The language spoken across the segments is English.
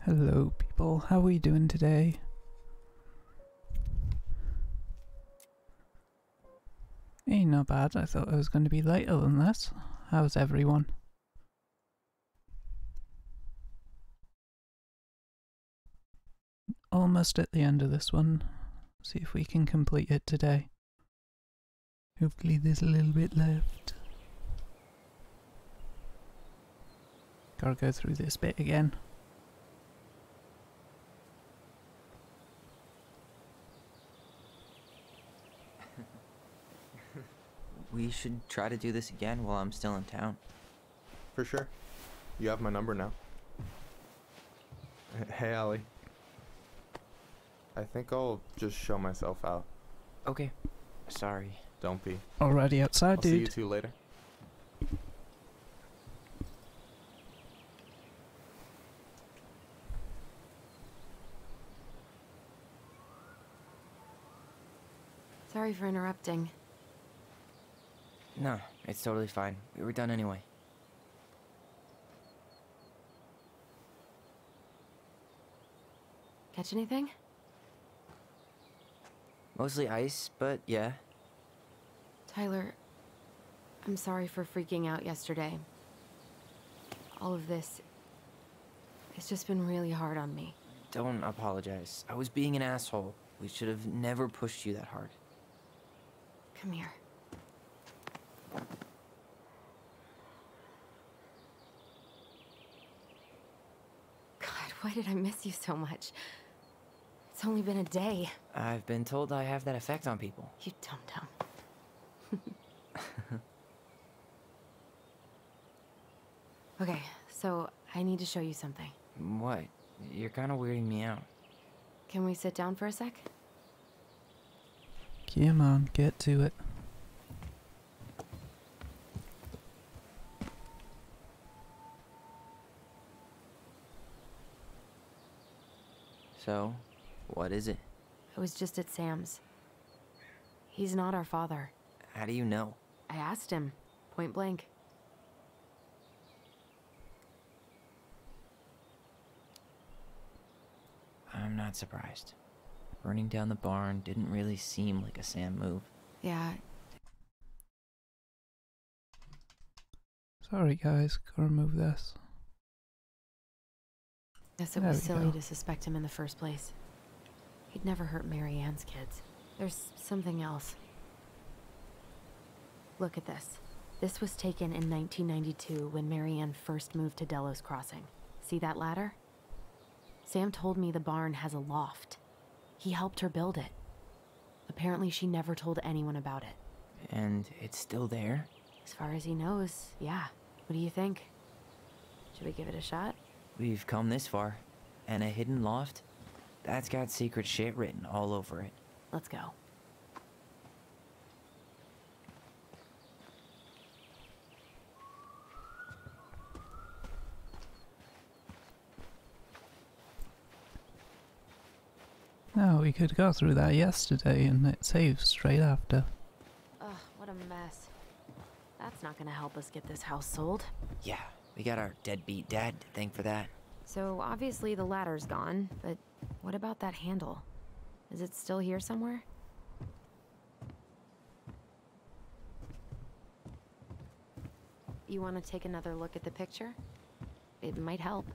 Hello people, how are we doing today? Hey, not bad. I thought I was going to be later than this. How's everyone? Almost at the end of this one. See if we can complete it today. Hopefully there's a little bit left. Gotta go through this bit again. We should try to do this again while I'm still in town. For sure. You have my number now. Hey, Allie. I think I'll just show myself out. Okay. Sorry. Don't be. Already outside, I'll dude. see you two later. Sorry for interrupting. No, it's totally fine. We were done anyway. Catch anything? Mostly ice, but yeah. Tyler, I'm sorry for freaking out yesterday. All of this, it's just been really hard on me. Don't apologize. I was being an asshole. We should have never pushed you that hard. Come here. God, why did I miss you so much? It's only been a day. I've been told I have that effect on people. You dum-dum. Okay, so I need to show you something. What? You're kind of weirding me out. Can we sit down for a sec? Come on, get to it. So, what is it? I was just at Sam's. He's not our father. How do you know? I asked him, point blank. I'm not surprised. Burning down the barn didn't really seem like a Sam move. Yeah, Sorry guys, gotta remove this. guess it There was we silly go. to suspect him in the first place. He'd never hurt Mary Ann's kids. There's something else. Look at this. This was taken in 1992 when Mary Ann first moved to Delos Crossing. See that ladder? Sam told me the barn has a loft. He helped her build it. Apparently she never told anyone about it. And it's still there? As far as he knows, yeah. What do you think? Should we give it a shot? We've come this far. And a hidden loft? That's got secret shit written all over it. Let's go. No, we could go through that yesterday and it saves straight after. Ugh, what a mess. That's not gonna help us get this house sold. Yeah, we got our deadbeat dad to thank for that. So obviously the ladder's gone, but what about that handle? Is it still here somewhere? You want to take another look at the picture? It might help.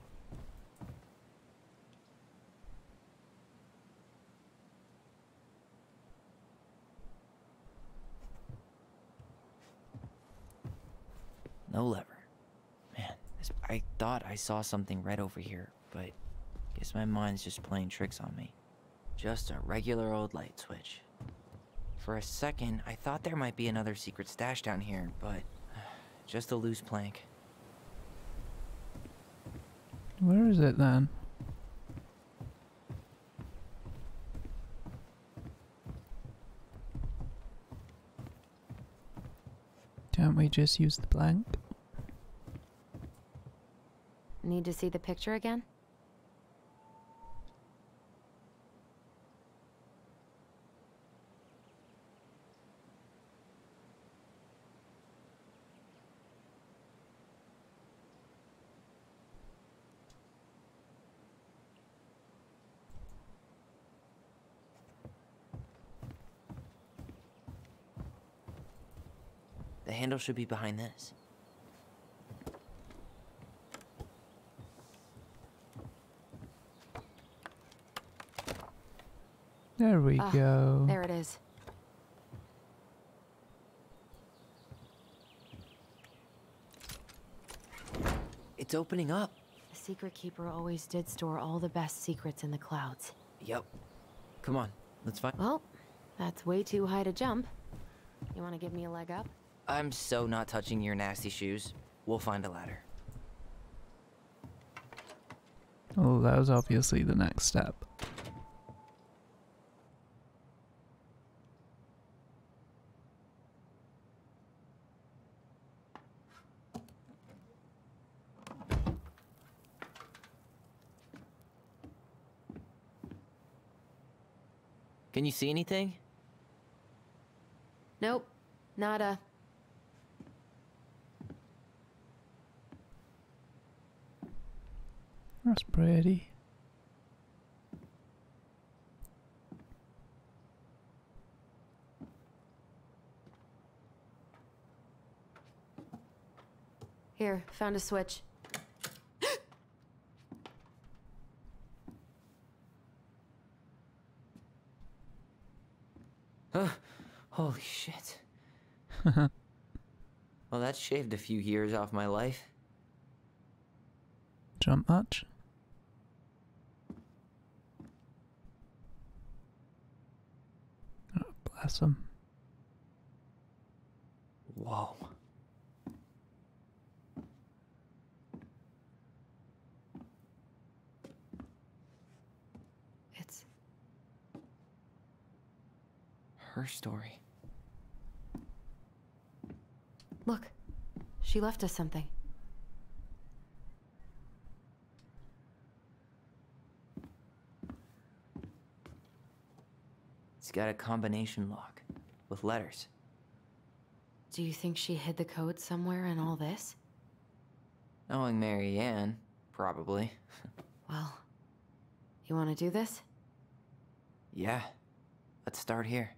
No lever. Man, I thought I saw something red over here, but guess my mind's just playing tricks on me. Just a regular old light switch. For a second, I thought there might be another secret stash down here, but just a loose plank. Where is it then? Can't we just use the blank? Need to see the picture again? handle should be behind this. There we go. There it is. It's opening up. The secret keeper always did store all the best secrets in the clouds. Yep. Come on, let's find. Well, that's way too high to jump. You want to give me a leg up? I'm so not touching your nasty shoes. We'll find a ladder. Oh, that was obviously the next step. Can you see anything? Nope. Nada. That's pretty. Here, found a switch. Holy shit. Well, that shaved a few years off my life. Jump much? Oh, bless him. Whoa. It's Her story. Look, she left us something. It's got a combination lock with letters. Do you think she hid the code somewhere in all this? Knowing Mary Ann, probably. Well, you want to do this? Yeah. Let's start here.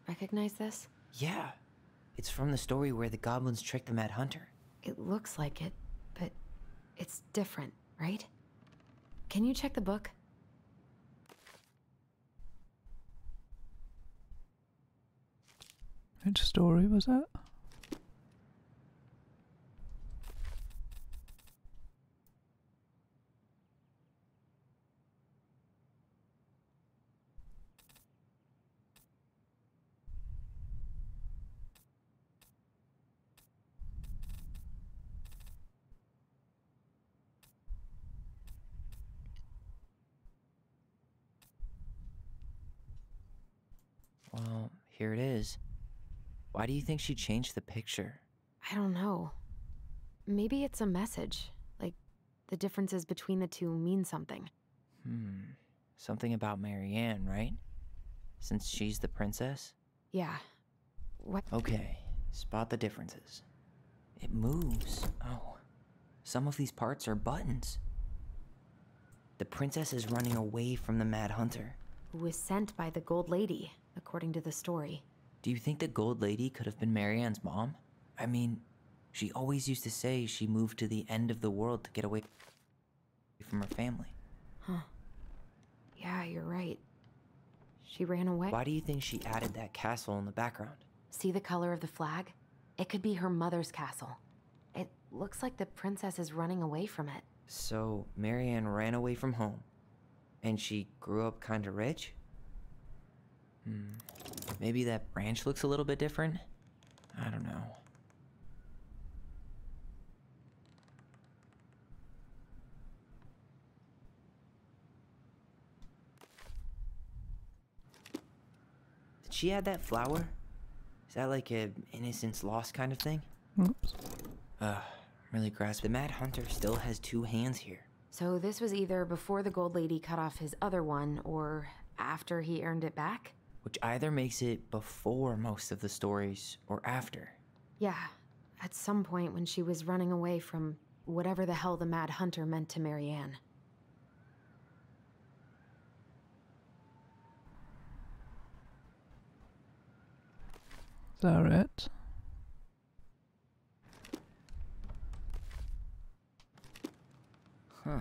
Recognize this? Yeah. It's from the story where the goblins tricked the Mad Hunter. It looks like it, but it's different, right? Can you check the book? Which story was that? Well, here it is. Why do you think she changed the picture? I don't know. Maybe it's a message. Like, the differences between the two mean something. Something about Mary Ann, right? Since she's the princess? Yeah. What? Okay, spot the differences. It moves. Oh, some of these parts are buttons. The princess is running away from the Mad Hunter. Who was sent by the Gold Lady, according to the story. Do you think the Gold Lady could have been Mary Ann's mom? I mean, she always used to say she moved to the end of the world to get away from her family. Huh. Yeah, you're right. She ran away. Why do you think she added that castle in the background? See the color of the flag? It could be her mother's castle. It looks like the princess is running away from it. So, Mary Ann ran away from home, and she grew up kinda rich? Maybe that branch looks a little bit different? I don't know. Did she add that flower? Is that like a innocence lost kind of thing? Oops. Really grasp. The Mad Hunter still has two hands here. So this was either before the Gold Lady cut off his other one, or after he earned it back? Which either makes it before most of the stories, or after. Yeah, At some point when she was running away from whatever the hell the Mad Hunter meant to Marianne. Is that it? Huh.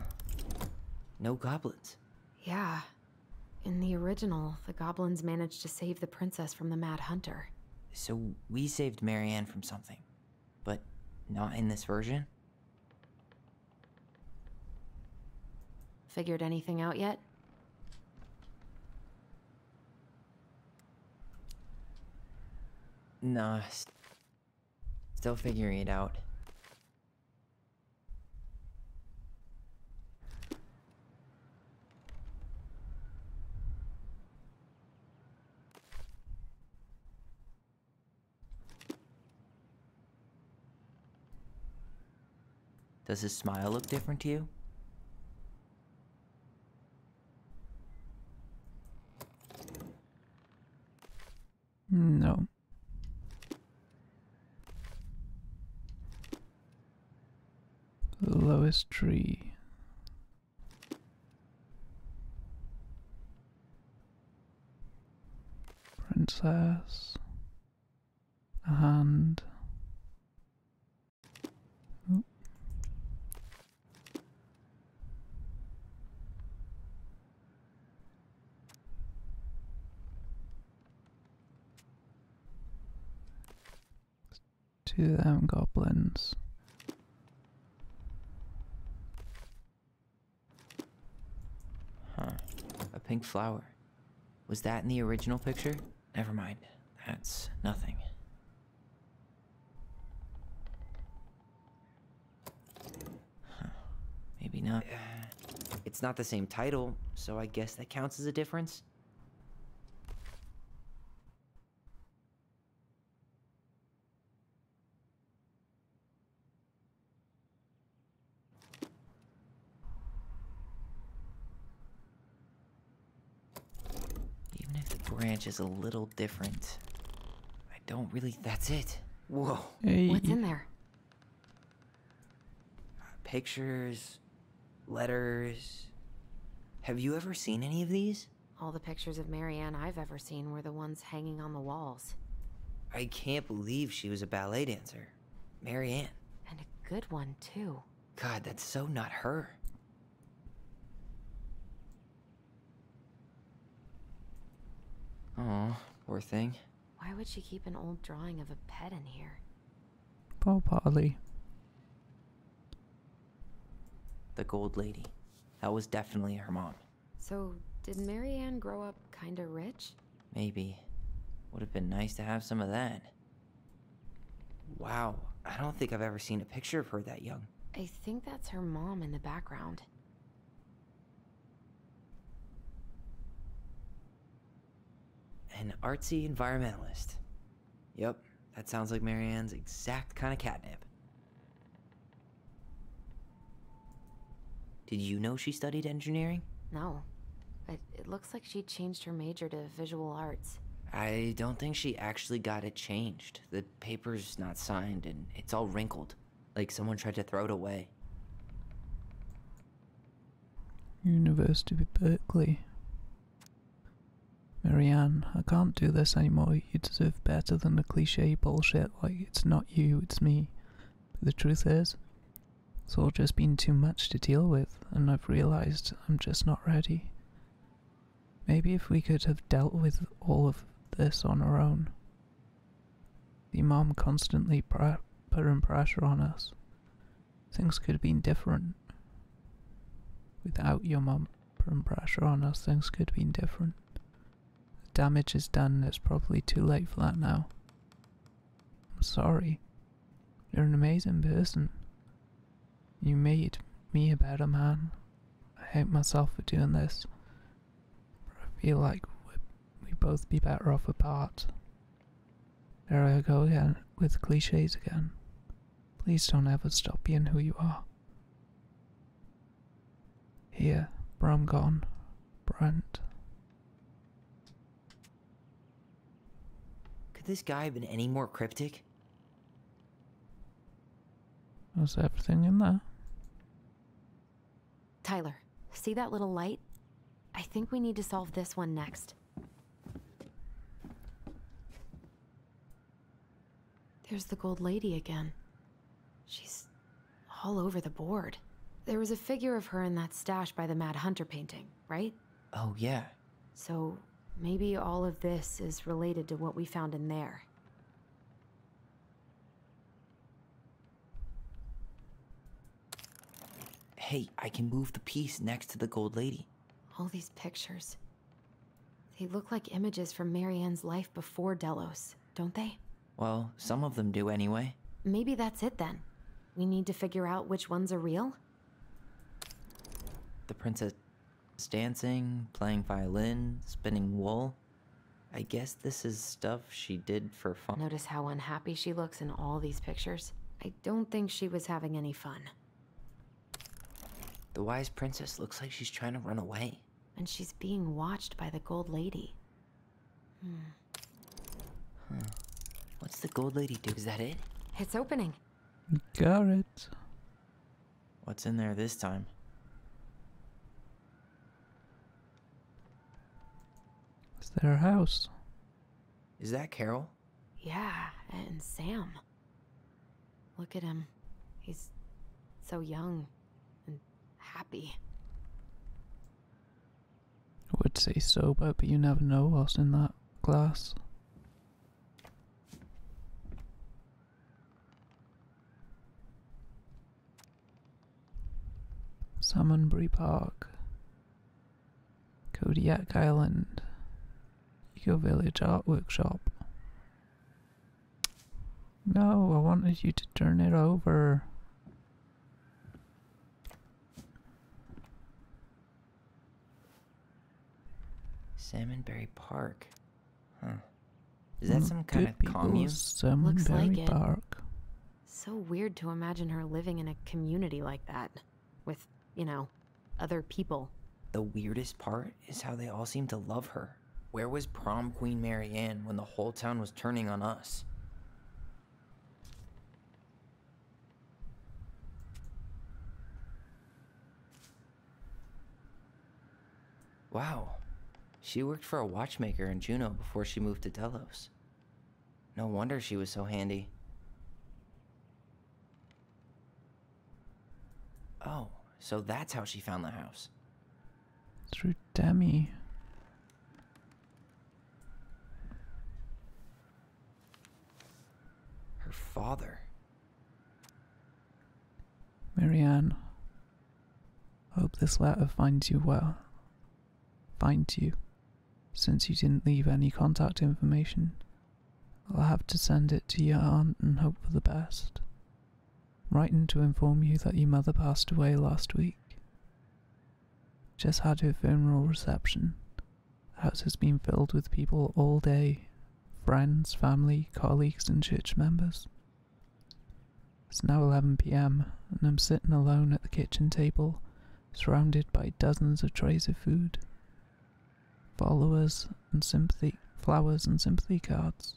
No goblins. Yeah. In the original, the goblins managed to save the princess from the Mad Hunter. So we saved Marianne from something, but not in this version? Figured anything out yet? Nah, still figuring it out. Does his smile look different to you? No. The lowest tree. Princess. A hand. Oop. Two of them goblins. Huh. A pink flower. Was that in the original picture? Never mind. That's nothing. Huh. Maybe not. It's not the same title, so I guess that counts as a difference? Even if the branch is a little different, I don't really. That's it. Whoa. Hey. What's in there? Pictures, letters. Have you ever seen any of these? All the pictures of Marianne I've ever seen were the ones hanging on the walls. I can't believe she was a ballet dancer. Marianne. And a good one, too. God, that's so not her. Oh, poor thing. Why would she keep an old drawing of a pet in here? Poor Polly. The gold lady. That was definitely her mom. So, did Marianne grow up kinda rich? Maybe. Would have been nice to have some of that. Wow, I don't think I've ever seen a picture of her that young. I think that's her mom in the background. An artsy environmentalist. Yep, that sounds like Marianne's exact kind of catnip. Did you know she studied engineering? No. But it looks like she changed her major to visual arts. I don't think she actually got it changed. The paper's not signed and it's all wrinkled. Like someone tried to throw it away. University of Berkeley. Marianne, I can't do this anymore. You deserve better than the cliche bullshit like it's not you, it's me. But the truth is, it's all just been too much to deal with, and I've realized I'm just not ready. Maybe if we could have dealt with all of this on our own. The mom constantly putting pressure on us. Things could have been different. Without your mom putting pressure on us, things could have been different. The damage is done, it's probably too late for that now. I'm sorry. You're an amazing person. You made me a better man. I hate myself for doing this. But I feel like we'd both be better off apart. There I go again, with cliches again. Please don't ever stop being who you are. Here, Brom gone. Brent. Could this guy have been any more cryptic? Was everything in there? Tyler, see that little light? I think we need to solve this one next. There's the gold lady again. She's all over the board. There was a figure of her in that stash by the Mad Hunter painting, right? Oh, yeah. So maybe all of this is related to what we found in there. Hey, I can move the piece next to the gold lady. All these pictures. They look like images from Marianne's life before Delos, don't they? Well, some of them do anyway. Maybe that's it then. We need to figure out which ones are real? The princess dancing, playing violin, spinning wool. I guess this is stuff she did for fun. Notice how unhappy she looks in all these pictures? I don't think she was having any fun. The wise princess looks like she's trying to run away. And she's being watched by the gold lady. What's the gold lady do? Is that it? It's opening. Got it. What's in there this time? Is there a house? Is that Carol? Yeah, and Sam. Look at him. He's so young and happy. I would say sober, but you never know what's in that glass. Salmonbury Park, Kodiak Island, Eco Village Art Workshop. No, I wanted you to turn it over. Salmonberry Park. Huh. Is that some kind Good of commune? Looks Salmonberry like it. Park. So weird to imagine her living in a community like that. With, you know, other people. The weirdest part is how they all seem to love her. Where was prom queen Marianne when the whole town was turning on us? Wow. She worked for a watchmaker in Juneau before she moved to Delos. No wonder she was so handy. Oh, so that's how she found the house. Through Demi. Her father. Marianne, hope this letter finds you well. Finds you, since you didn't leave any contact information. I'll have to send it to your aunt and hope for the best. Writing to inform you that your mother passed away last week. Just had her funeral reception. The house has been filled with people all day. Friends, family, colleagues and church members. It's now 11 p.m. and I'm sitting alone at the kitchen table, surrounded by dozens of trays of food. Flowers and sympathy cards.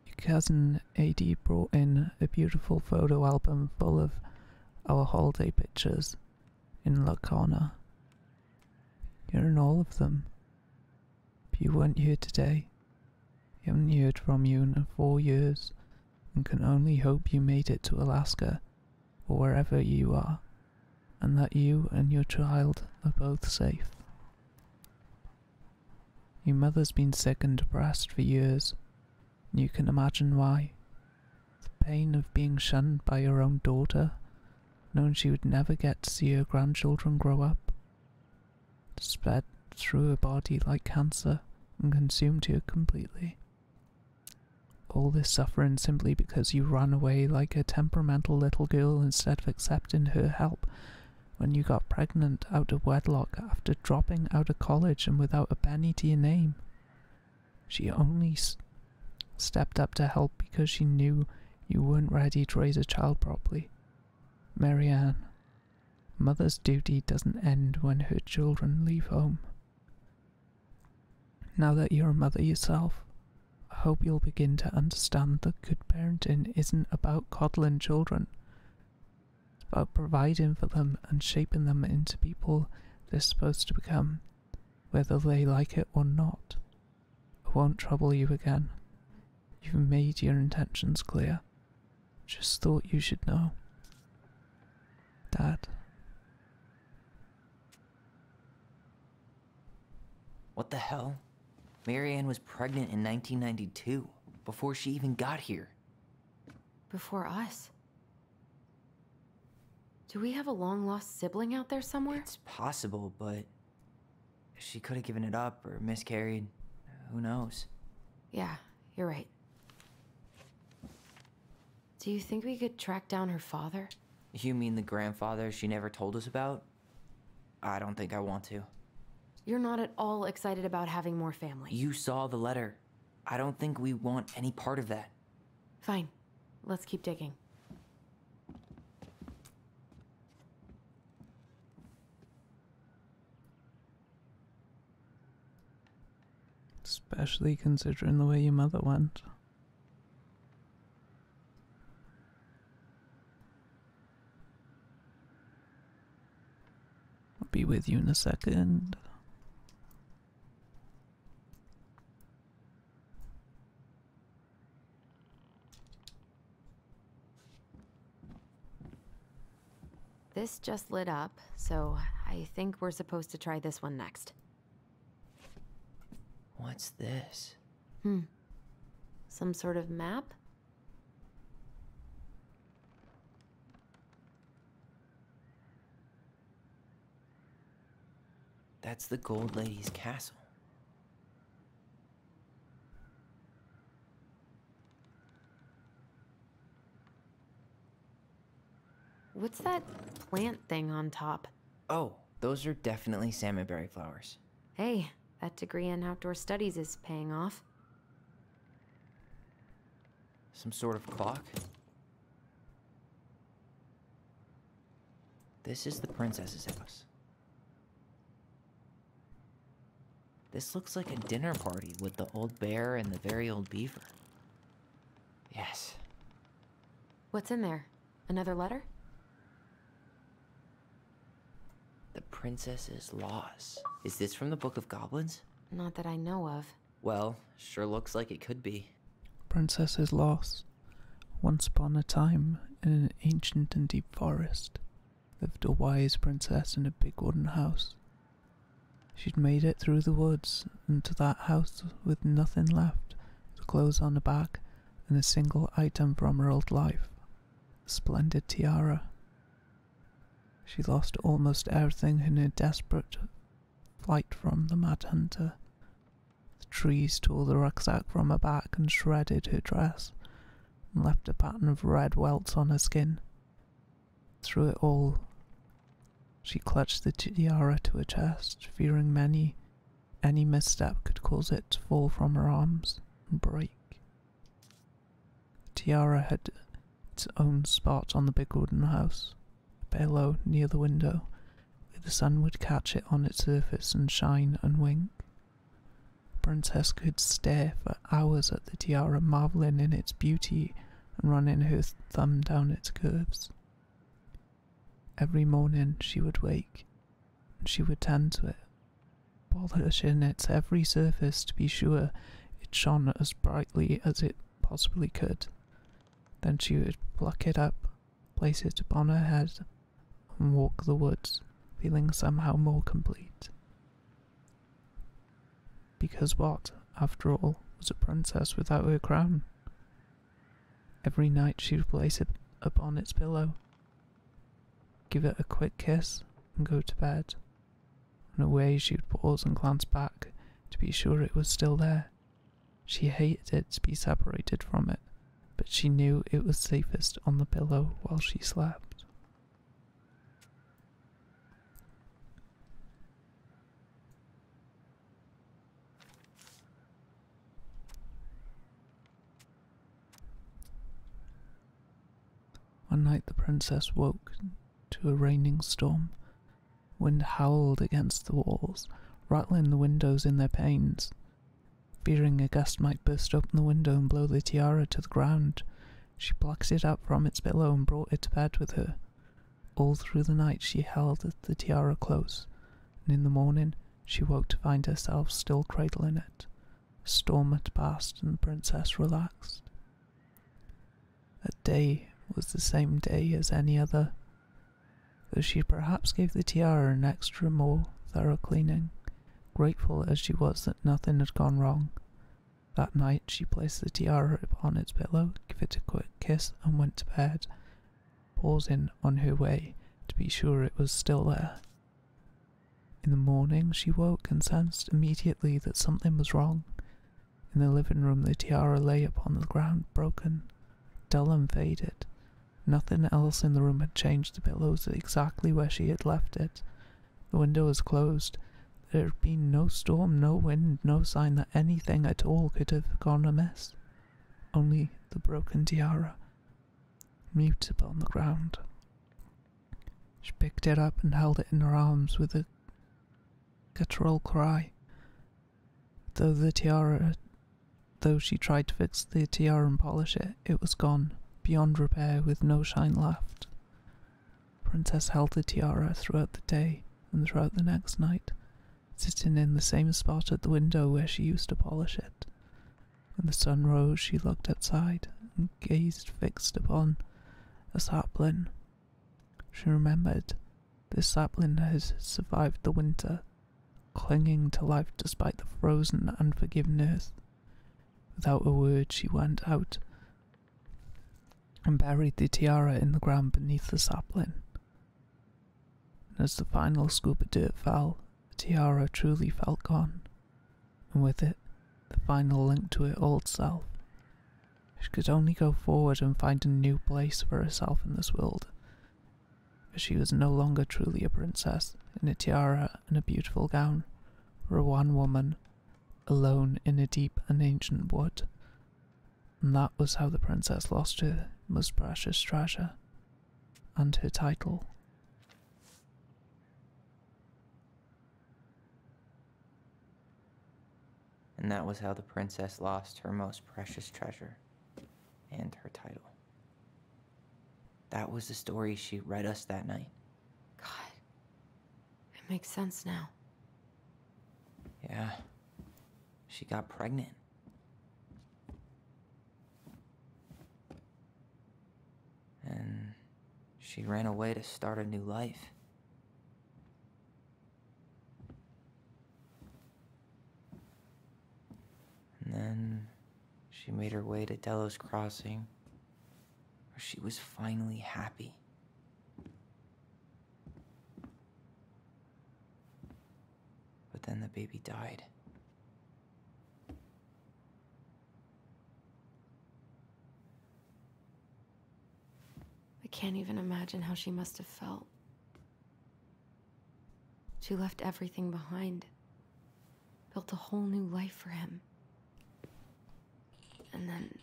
Your cousin AD brought in a beautiful photo album full of our holiday pictures in La Corner. You're in all of them. But you weren't here today. We haven't heard from you in 4 years, and can only hope you made it to Alaska, or wherever you are, and that you and your child are both safe. Your mother's been sick and depressed for years, and you can imagine why. The pain of being shunned by your own daughter, knowing she would never get to see her grandchildren grow up. It spread through her body like cancer and consumed her completely. All this suffering simply because you ran away like a temperamental little girl instead of accepting her help when you got pregnant out of wedlock after dropping out of college and without a penny to your name. She only stepped up to help because she knew you weren't ready to raise a child properly. Marianne, mother's duty doesn't end when her children leave home. Now that you're a mother yourself, I hope you'll begin to understand that good parenting isn't about coddling children. It's about providing for them and shaping them into people they're supposed to become, whether they like it or not. I won't trouble you again. You've made your intentions clear. Just thought you should know. Dad. What the hell? Marianne was pregnant in 1992, before she even got here. Before us? Do we have a long-lost sibling out there somewhere? It's possible, but she could have given it up or miscarried. Who knows? Yeah, you're right. Do you think we could track down her father? You mean the grandfather she never told us about? I don't think I want to. You're not at all excited about having more family. You saw the letter. I don't think we want any part of that. Fine. Let's keep digging. Especially considering the way your mother went. I'll be with you in a second. This just lit up, so I think we're supposed to try this one next. What's this? Some sort of map? That's the Gold Lady's castle. What's that plant thing on top? Oh, those are definitely salmonberry flowers. Hey, that degree in outdoor studies is paying off. Some sort of clock? This is the princess's house. This looks like a dinner party with the old bear and the very old beaver. Yes. What's in there? Another letter? The princess's loss. Is this from the Book of Goblins? Not that I know of. Well, sure looks like it could be. Princess is lost. Once upon a time, in an ancient and deep forest, lived a wise princess in a big wooden house. She'd made it through the woods and to that house with nothing left, the clothes on her back, and a single item from her old life, a splendid tiara. She lost almost everything in her desperate flight from the Mad Hunter. The trees tore the rucksack from her back and shredded her dress, and left a pattern of red welts on her skin. Through it all, she clutched the tiara to her chest, fearing any misstep could cause it to fall from her arms and break. The tiara had its own spot on the big wooden house, a pillow near the window, where the sun would catch it on its surface and shine and wink. The princess could stare for hours at the tiara, marveling in its beauty and running her thumb down its curves. Every morning she would wake, and she would tend to it, polishing its every surface to be sure it shone as brightly as it possibly could. Then she would pluck it up, place it upon her head, and walk the woods, feeling somehow more complete. Because what, after all, was a princess without her crown? Every night she would place it upon its pillow, give it a quick kiss, and go to bed. On her way she would pause and glance back to be sure it was still there. She hated it to be separated from it, but she knew it was safest on the pillow while she slept. One night the princess woke to a raining storm. Wind howled against the walls, rattling the windows in their panes. Fearing a gust might burst open the window and blow the tiara to the ground, she plucked it up from its pillow and brought it to bed with her. All through the night she held the tiara close, and in the morning she woke to find herself still cradling it. A storm had passed and the princess relaxed. That day was the same day as any other, though she perhaps gave the tiara an extra more thorough cleaning, grateful as she was that nothing had gone wrong. That night she placed the tiara upon its pillow, gave it a quick kiss, and went to bed, pausing on her way to be sure it was still there. In the morning she woke and sensed immediately that something was wrong. In the living room the tiara lay upon the ground, broken, dull and faded. Nothing else in the room had changed. The pillow was exactly where she had left it. The window was closed. There had been no storm, no wind, no sign that anything at all could have gone amiss. Only the broken tiara, mute upon the ground. She picked it up and held it in her arms with a guttural cry. Though she tried to fix the tiara and polish it, it was gone, beyond repair, with no shine left. The princess held the tiara throughout the day and throughout the next night, sitting in the same spot at the window where she used to polish it. When the sun rose, she looked outside and gazed fixed upon a sapling. She remembered this sapling has survived the winter, clinging to life despite the frozen, unforgiving earth. Without a word, she went out and buried the tiara in the ground beneath the sapling. And as the final scoop of dirt fell, the tiara truly felt gone, and with it, the final link to her old self. She could only go forward and find a new place for herself in this world, for she was no longer truly a princess in a tiara and a beautiful gown, or a one woman, alone in a deep and ancient wood. And that was how the princess lost her most precious treasure, and her title. And that was how the princess lost her most precious treasure and her title. That was the story she read us that night. God, it makes sense now. Yeah, she got pregnant. And she ran away to start a new life. And then she made her way to Delos Crossing, where she was finally happy. But then the baby died. I can't even imagine how she must have felt. She left everything behind, built a whole new life for him. And then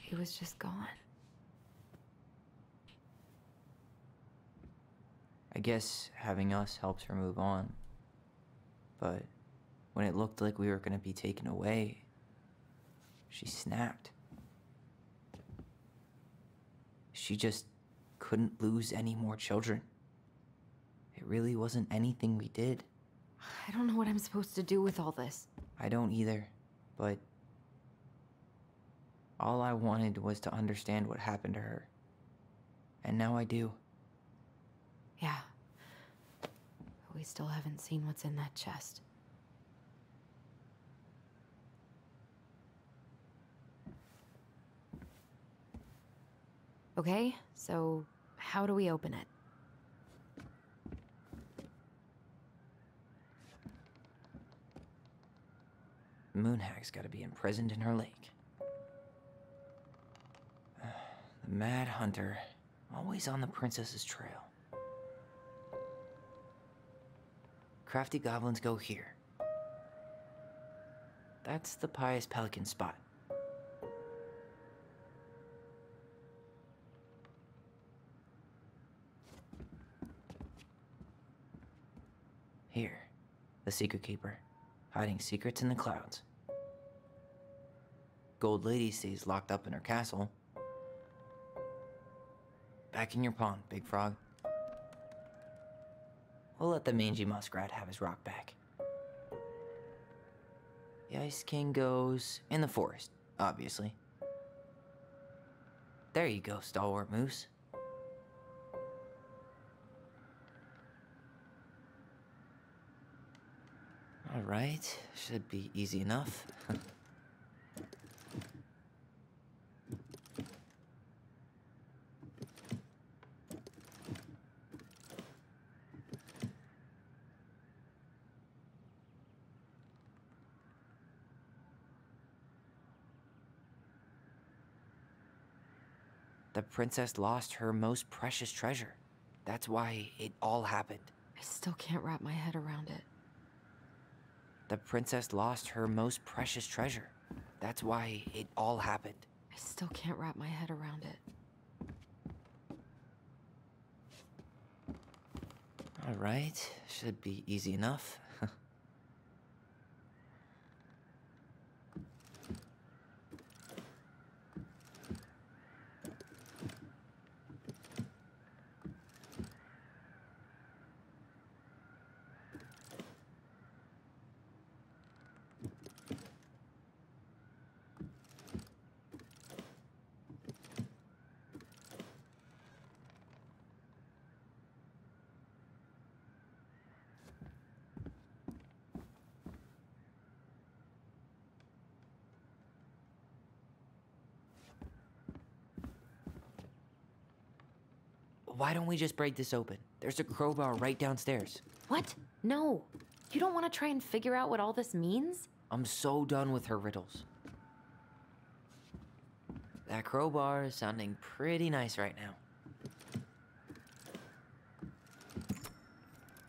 he was just gone. I guess having us helped her move on. But when it looked like we were going to be taken away, she snapped. She just couldn't lose any more children. It really wasn't anything we did. I don't know what I'm supposed to do with all this. I don't either, but all I wanted was to understand what happened to her. And now I do. Yeah. But we still haven't seen what's in that chest. Okay, so how do we open it? Moonhag's gotta be imprisoned in her lake. The Mad Hunter, always on the princess's trail. Crafty goblins go here. That's the pious pelican spot. Here, the secret keeper, hiding secrets in the clouds. Gold Lady stays locked up in her castle. Back in your pond, Big Frog. We'll let the mangy muskrat have his rock back. The Ice King goes in the forest, obviously. There you go, stalwart moose. All right, should be easy enough. The princess lost her most precious treasure. That's why it all happened. I still can't wrap my head around it. The princess lost her most precious treasure. That's why it all happened. I still can't wrap my head around it. All right, should be easy enough. Why don't we just break this open? There's a crowbar right downstairs. What? No. You don't want to try and figure out what all this means? I'm so done with her riddles. That crowbar is sounding pretty nice right now.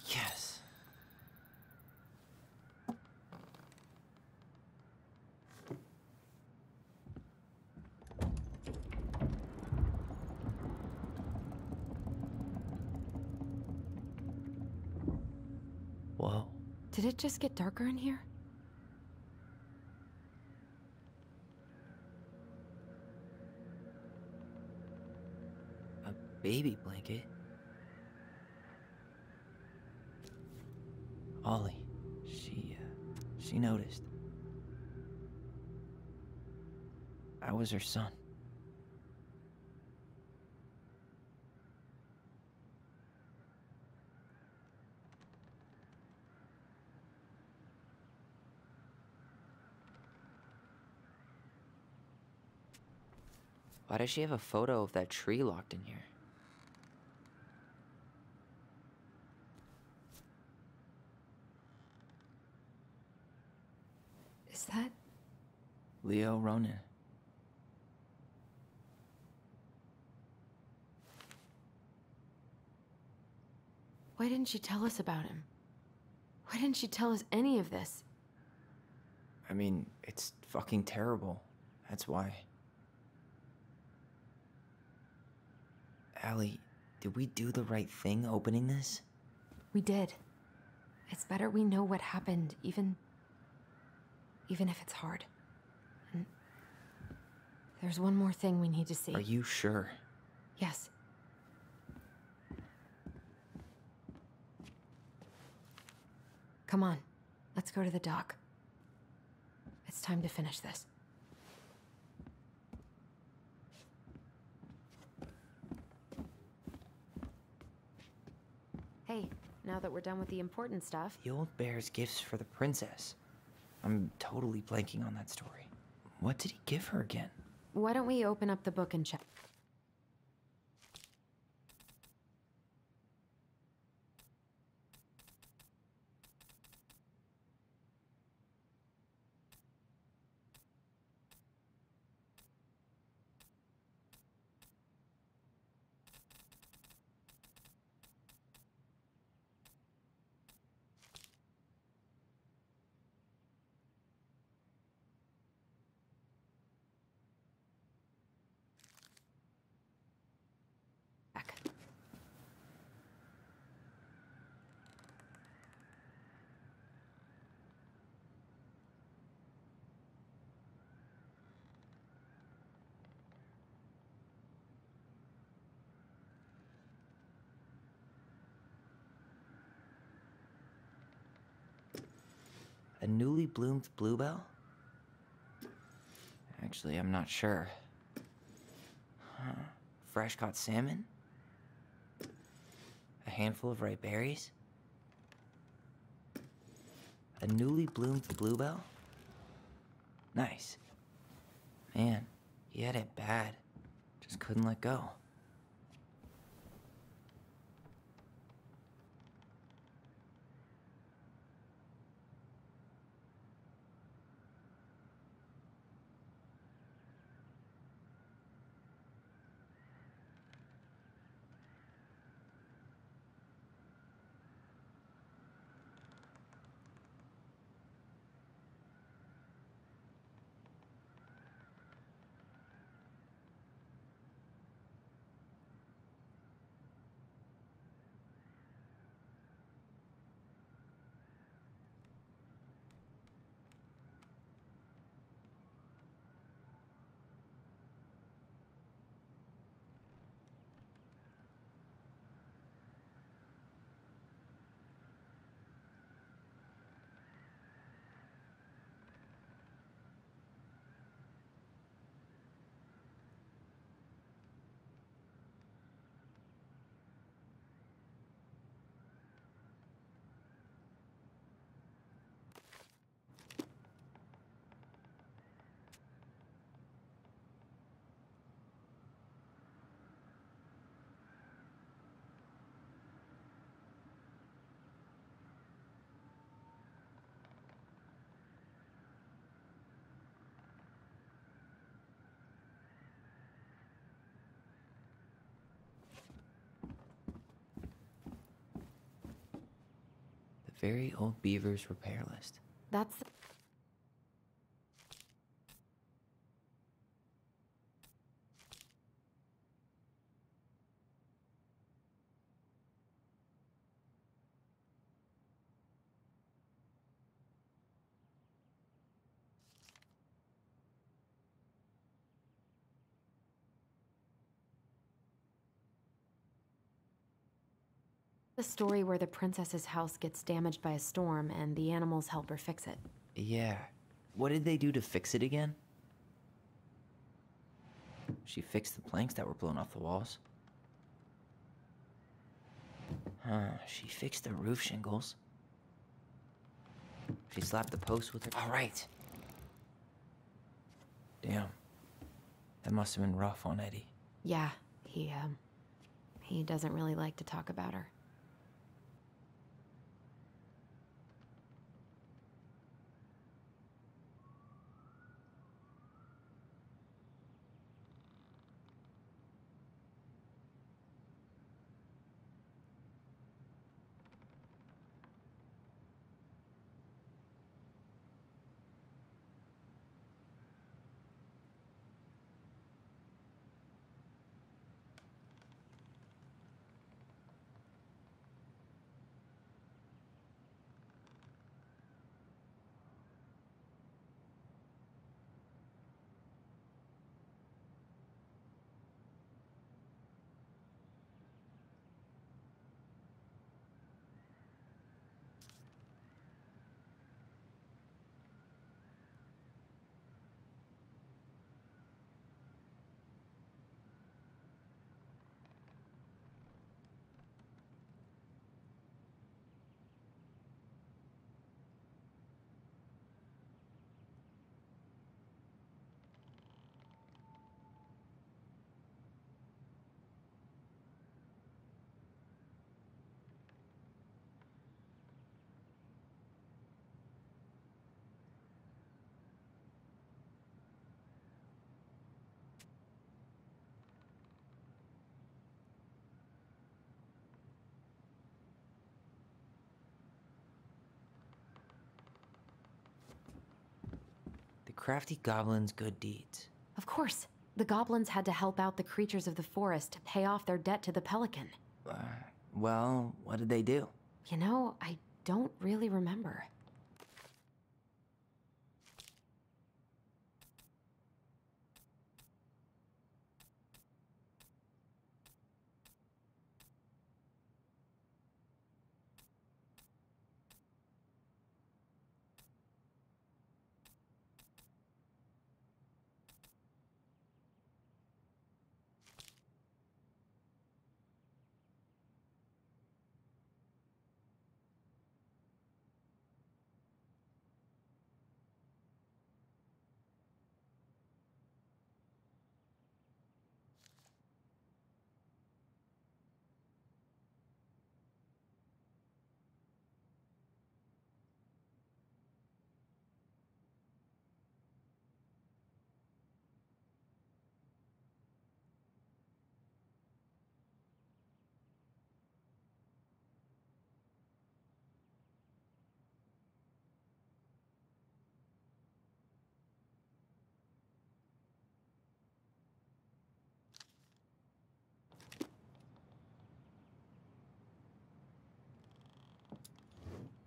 Yes. Whoa. Did it just get darker in here? A baby blanket? Ollie, she noticed. I was her son. Why does she have a photo of that tree locked in here? Is that... Leo Ronan. Why didn't she tell us about him? Why didn't she tell us any of this? I mean, it's fucking terrible. That's why. Allie, did we do the right thing opening this? We did. It's better we know what happened, even if it's hard. And there's one more thing we need to see. Are you sure? Yes. Come on, let's go to the dock. It's time to finish this. Hey, now that we're done with the important stuff... The old bear's gifts for the princess. I'm totally blanking on that story. What did he give her again? Why don't we open up the book and check? A newly bloomed bluebell? Actually, I'm not sure. Huh. Fresh caught salmon? A handful of ripe berries? A newly bloomed bluebell? Nice. Man, he had it bad. Just couldn't let go. The very old beaver's repair list. That's the story where the princess's house gets damaged by a storm and the animals help her fix it. Yeah. What did they do to fix it again? She fixed the planks that were blown off the walls. Huh, she fixed the roof shingles. She slapped the post with her. All right. Damn. That must have been rough on Eddie. Yeah, he doesn't really like to talk about her. The crafty goblin's good deeds. Of course, the goblins had to help out the creatures of the forest to pay off their debt to the pelican. Well, what did they do? You know, I don't really remember.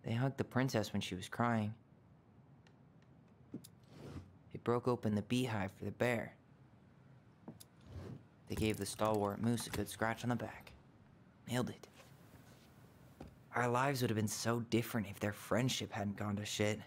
They hugged the princess when she was crying. They broke open the beehive for the bear. They gave the stalwart moose a good scratch on the back. Nailed it. Our lives would have been so different if their friendship hadn't gone to shit.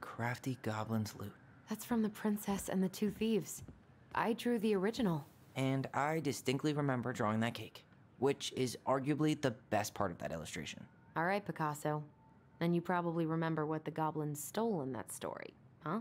Crafty goblin's loot. That's from The Princess and the Two Thieves. I drew the original. And I distinctly remember drawing that cake, which is arguably the best part of that illustration. All right, Picasso. Then you probably remember what the goblins stole in that story, huh?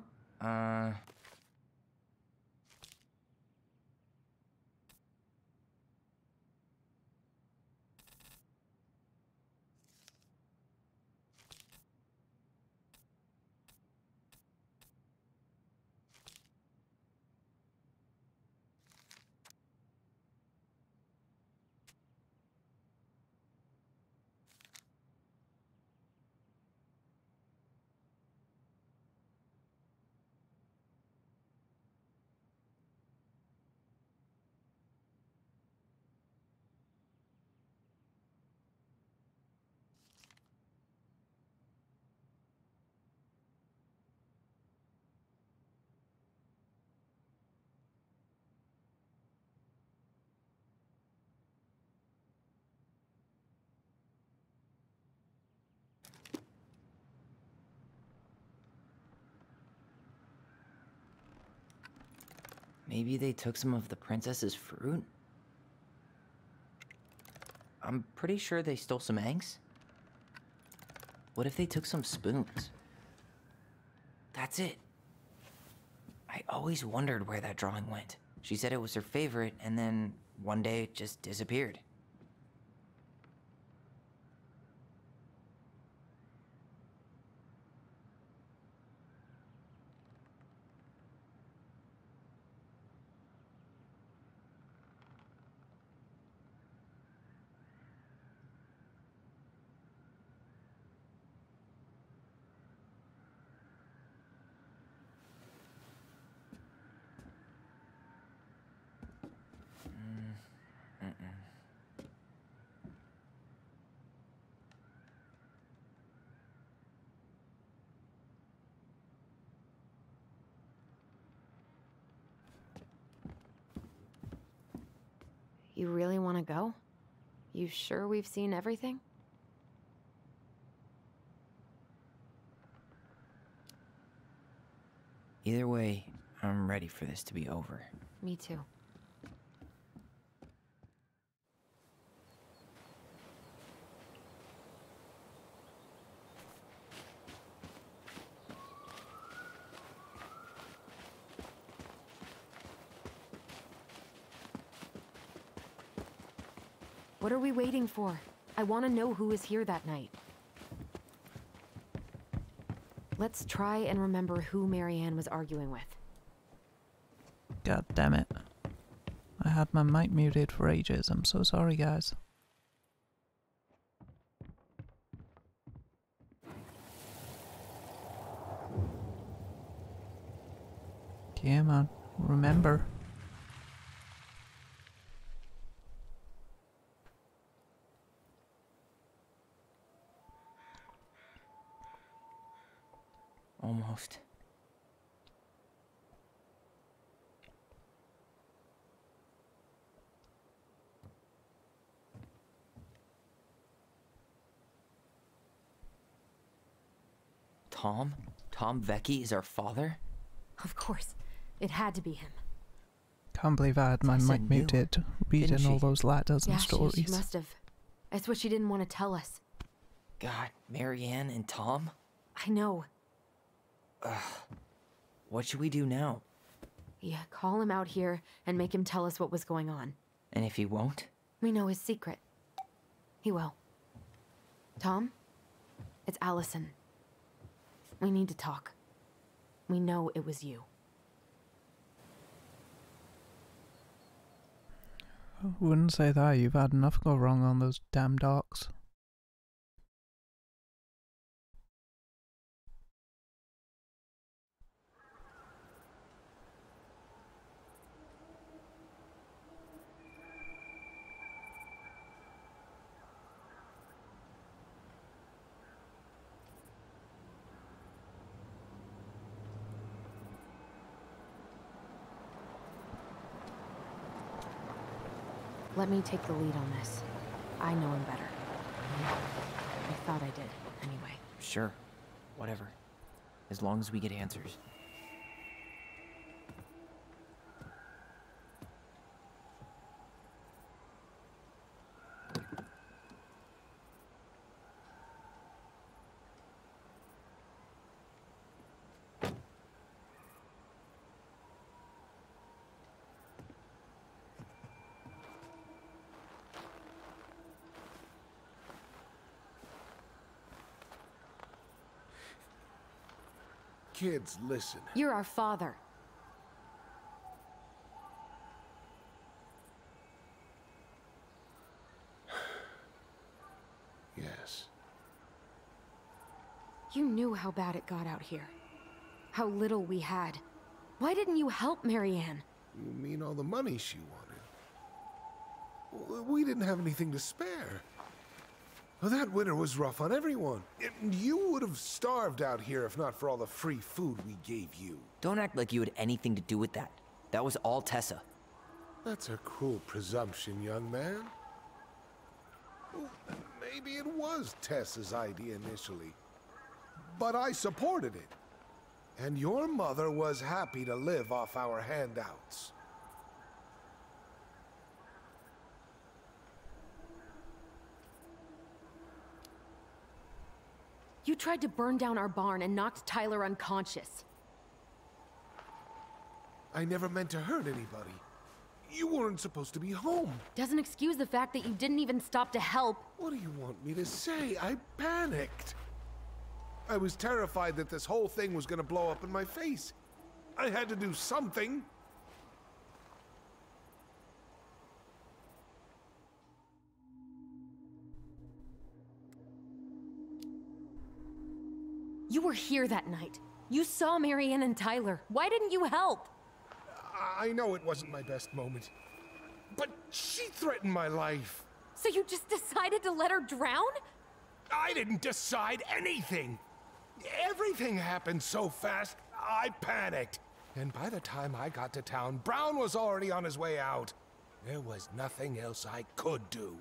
Maybe they took some of the princess's fruit? I'm pretty sure they stole some eggs. What if they took some spoons? That's it. I always wondered where that drawing went. She said it was her favorite, and then one day it just disappeared. You really want to go? You sure we've seen everything? Either way, I'm ready for this to be over. Me too. What are we waiting for? I want to know who was here that night. Let's try and remember who Marianne was arguing with. God damn it. I had my mic muted for ages. I'm so sorry, guys. Yeah, man. Remember. Almost. Tom? Tom Vecchi is our father? Of course. It had to be him. Can't believe I had my Tessa mic knew, muted, reading didn't all she? those letters Yeah, and stories. she must have. It's what she didn't want to tell us. God, Marianne and Tom? I know. What should we do now? Yeah, call him out here and make him tell us what was going on. And if he won't? We know his secret. He will. Tom? It's Alyson. We need to talk. We know it was you. Wouldn't say that. You've had enough go wrong on those damn docks. Let me take the lead on this. I know him better. I thought I did, anyway. Sure. Whatever. As long as we get answers. Kids, listen. You're our father. Yes. You knew how bad it got out here. How little we had. Why didn't you help Marianne? You mean all the money she wanted? We didn't have anything to spare. Well, that winter was rough on everyone. You would have starved out here if not for all the free food we gave you. Don't act like you had anything to do with that. That was all Tessa. That's a cruel presumption, young man. Well, maybe it was Tessa's idea initially. But I supported it. And your mother was happy to live off our handouts. You tried to burn down our barn and knocked Tyler unconscious. I never meant to hurt anybody. You weren't supposed to be home. Doesn't excuse the fact that you didn't even stop to help. What do you want me to say? I panicked. I was terrified that this whole thing was gonna blow up in my face. I had to do something. You were here that night. You saw Marianne and Tyler. Why didn't you help? I know it wasn't my best moment. But she threatened my life. So you just decided to let her drown? I didn't decide anything. Everything happened so fast, I panicked. And by the time I got to town, Brown was already on his way out. There was nothing else I could do.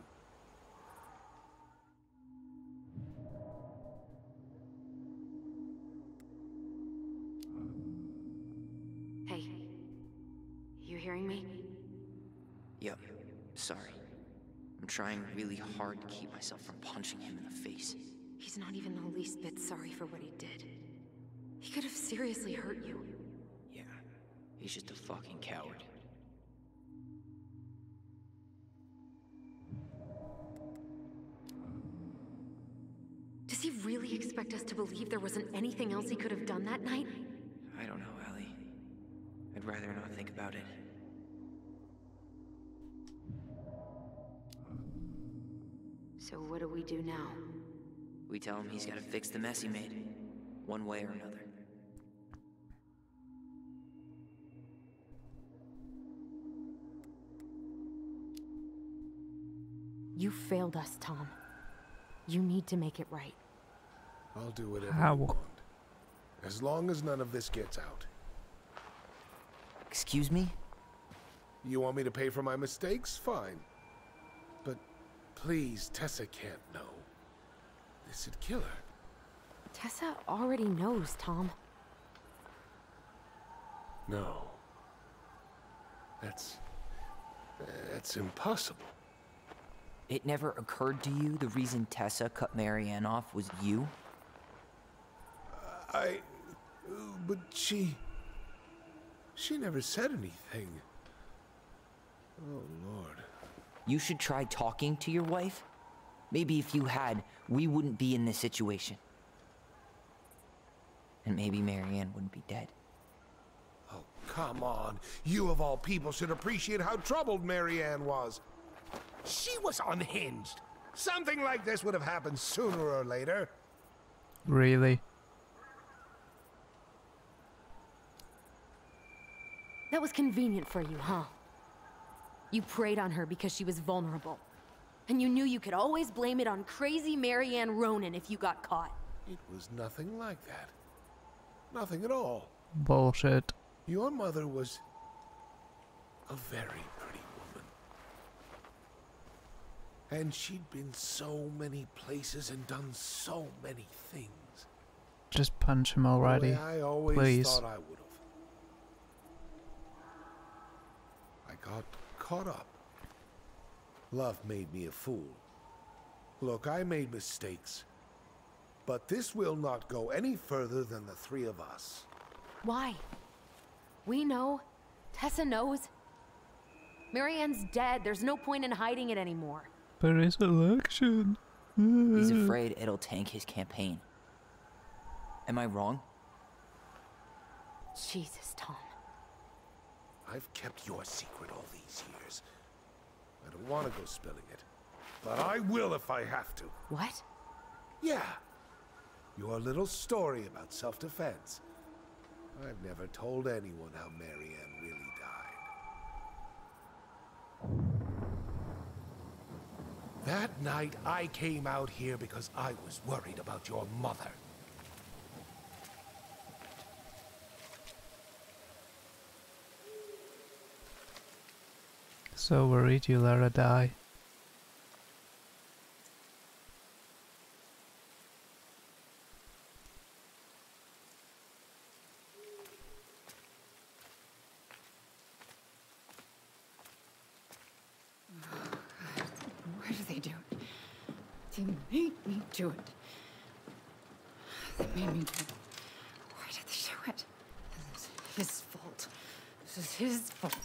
Hey, you hearing me? Yep. Sorry. I'm trying really hard to keep myself from punching him in the face. He's not even the least bit sorry for what he did. He could have seriously hurt you. Yeah. He's just a fucking coward. Does he really expect us to believe there wasn't anything else he could have done that night? I don't know, Allie. I'd rather not think about it. So what do we do now? We tell him he's gotta fix the mess he made, one way or another. You failed us, Tom. You need to make it right. I'll do whatever How? you want. As long as none of this gets out. Excuse me? You want me to pay for my mistakes? Fine. But please, Tessa can't know. This'd kill her. Tessa already knows, Tom. No. That's impossible. It never occurred to you the reason Tessa cut Marianne off was you? But she never said anything. Oh, Lord. You should try talking to your wife. Maybe if you had, we wouldn't be in this situation. And maybe Marianne wouldn't be dead. Oh, come on. You of all people should appreciate how troubled Marianne was. She was unhinged. Something like this would have happened sooner or later. Really? That was convenient for you, huh? You preyed on her because she was vulnerable. And you knew you could always blame it on crazy Marianne Ronan if you got caught. It was nothing like that. Nothing at all. Bullshit. Your mother was a very pretty woman. And she'd been so many places and done so many things. Just punch him already. The way I always Please. thought I would have. I got caught up. Love made me a fool. Look, I made mistakes. But this will not go any further than the three of us. Why? We know. Tessa knows. Marianne's dead. There's no point in hiding it anymore. But his election. He's afraid it'll tank his campaign. Am I wrong? Jesus, Tom. I've kept your secret all these years. I don't want to go spilling it. But I will if I have to. What? Yeah. Your little story about self-defense. I've never told anyone how Marianne really died. That night, I came out here because I was worried about your mother. So worried you let her die. Why do they do it? They made me do it. They made me do it. Why did they do it? This is his fault. This is his fault.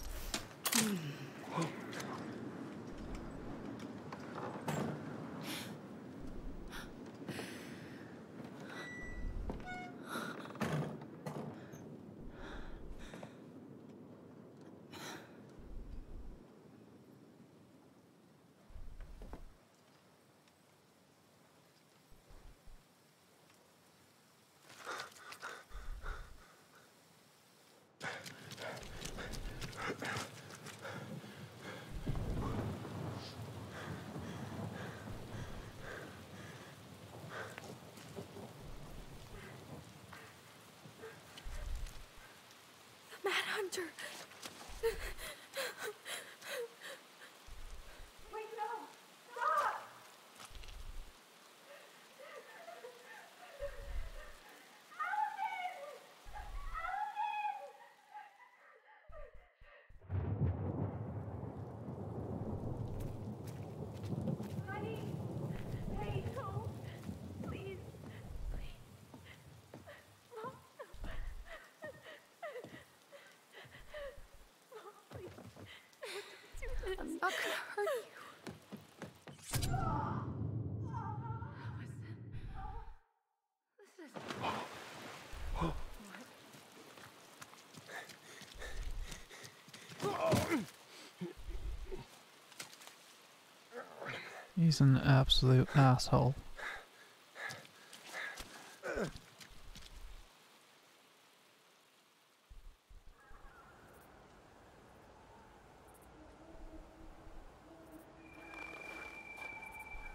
Manhunter! Wait, no! Stop! Honey! Hey, no! Please! Mom, please He's an absolute asshole.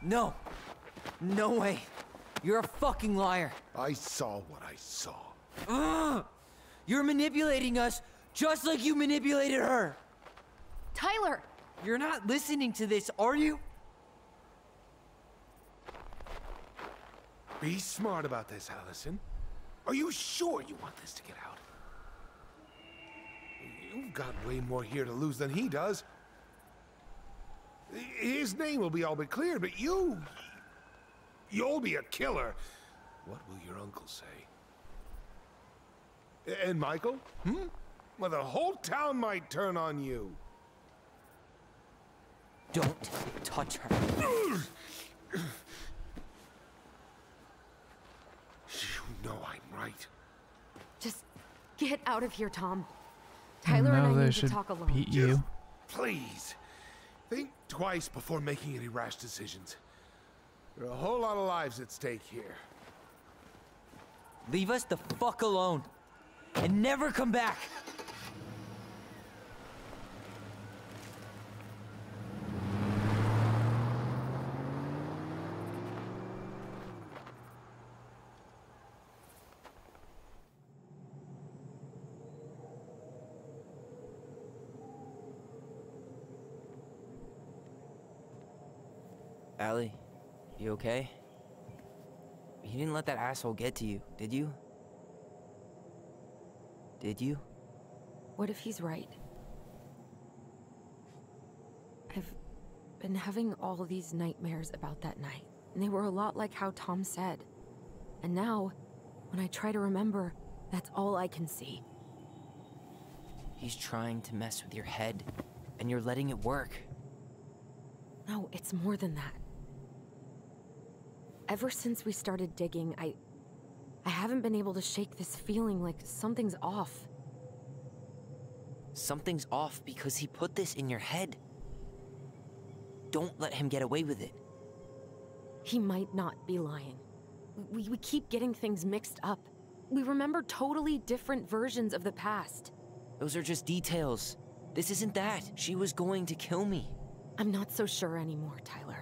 No! No way! You're a fucking liar! I saw what I saw. Ugh! You're manipulating us just like you manipulated her! Tyler! You're not listening to this, are you? Be smart about this, Alyson. Are you sure you want this to get out? You've got way more here to lose than he does. His name will be all but cleared, but you'll be a killer. What will your uncle say? And Michael? Well, the whole town might turn on you. Don't touch her. You know I'm right. Just get out of here, Tom. Tyler Now and I they need to should talk alone. beat you. Please, think twice before making any rash decisions. There are a whole lot of lives at stake here. Leave us the fuck alone. And never come back. Allie, you okay? You didn't let that asshole get to you, did you? Did you? What if he's right? I've been having all these nightmares about that night, and they were a lot like how Tom said. And now, when I try to remember, that's all I can see. He's trying to mess with your head, and you're letting it work. No, it's more than that. Ever since we started digging, I haven't been able to shake this feeling like something's off. Something's off because he put this in your head. Don't let him get away with it. He might not be lying. We keep getting things mixed up. We remember totally different versions of the past. Those are just details. This isn't that. She was going to kill me. I'm not so sure anymore, Tyler.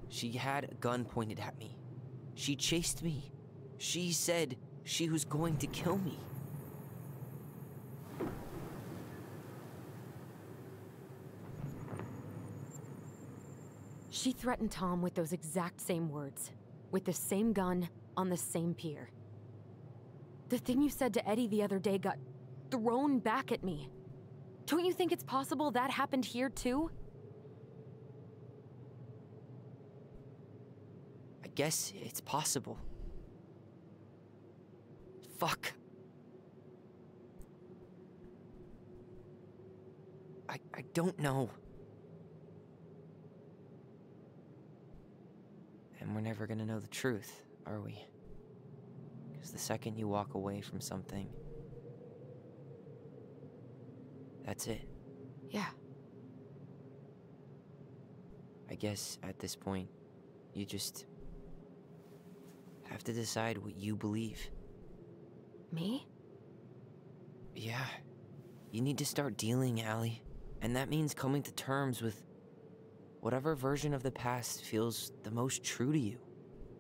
She had a gun pointed at me. She chased me. She said she was going to kill me. She threatened Tom with those exact same words, with the same gun, on the same pier. The thing you said to Eddie the other day got thrown back at me. Don't you think it's possible that happened here too? I guess it's possible. Fuck. I don't know. And we're never gonna know the truth, are we? Because the second you walk away from something, that's it. Yeah. I guess at this point, you just have to decide what you believe. Me? Yeah. You need to start dealing, Allie. And that means coming to terms with whatever version of the past feels the most true to you.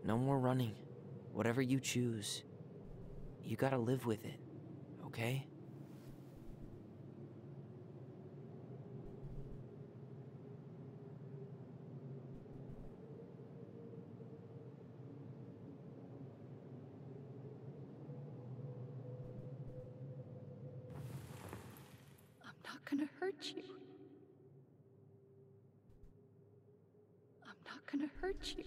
No more running. Whatever you choose, you gotta live with it, okay? I'm not gonna hurt you. I'm not gonna hurt you.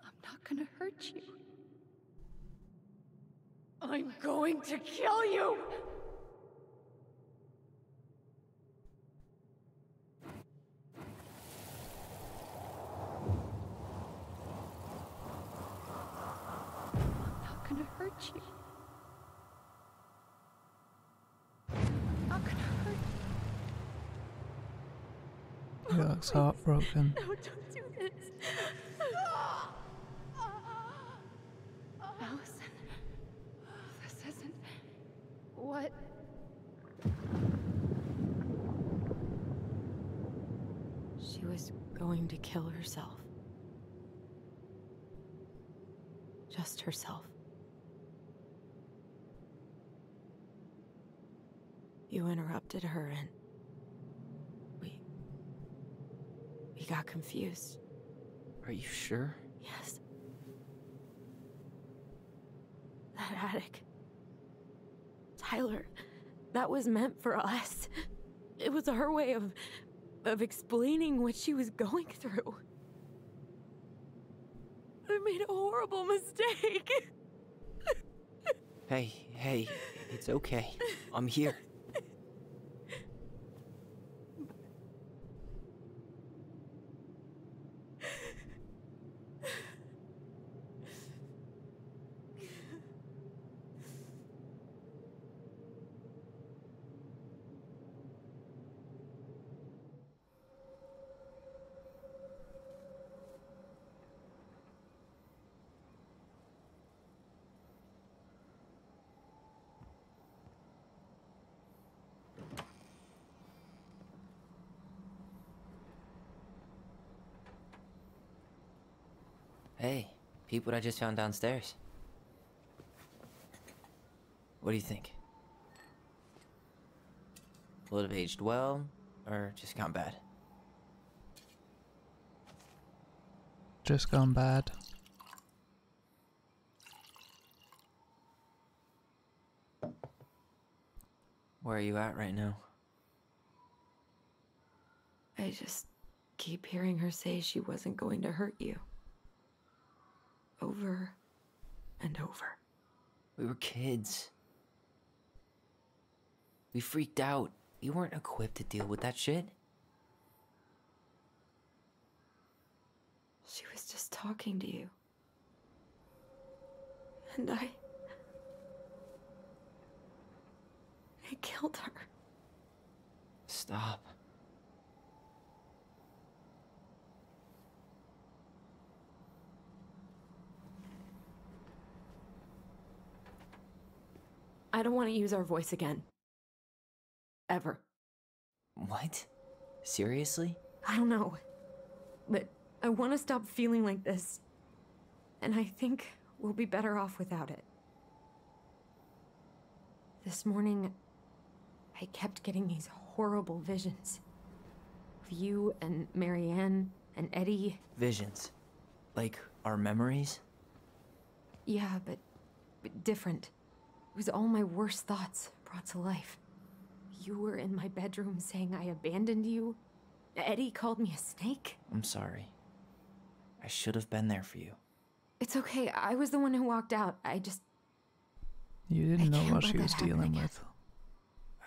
I'm not gonna hurt you. I'm going to kill you! I'm not gonna hurt you. I'm not gonna hurt you. He looks heartbroken. No, don't do this. Alyson, this isn't what... She was going to kill herself. Just herself. You interrupted her and we got confused. Are you sure? Yes. That attic. Tyler, that was meant for us. It was her way of explaining what she was going through. I made a horrible mistake. Hey, it's okay. I'm here. Hey, peep what I just found downstairs. What do you think? Will it have aged well, or just gone bad? Just gone bad. Where are you at right now? I just keep hearing her say she wasn't going to hurt you. Over and over. We were kids. We freaked out. You weren't equipped to deal with that shit. She was just talking to you. And I killed her. Stop. I don't want to use our voice again. Ever. What? Seriously? I don't know. But I want to stop feeling like this. And I think we'll be better off without it. This morning, I kept getting these horrible visions. Of you and Marianne and Eddie. Visions. Like our memories? Yeah, but different. It was all my worst thoughts brought to life. You were in my bedroom saying I abandoned you. Eddie called me a snake. I'm sorry. I should have been there for you. It's okay. I was the one who walked out. You didn't know can't what let she that was happen dealing again. with.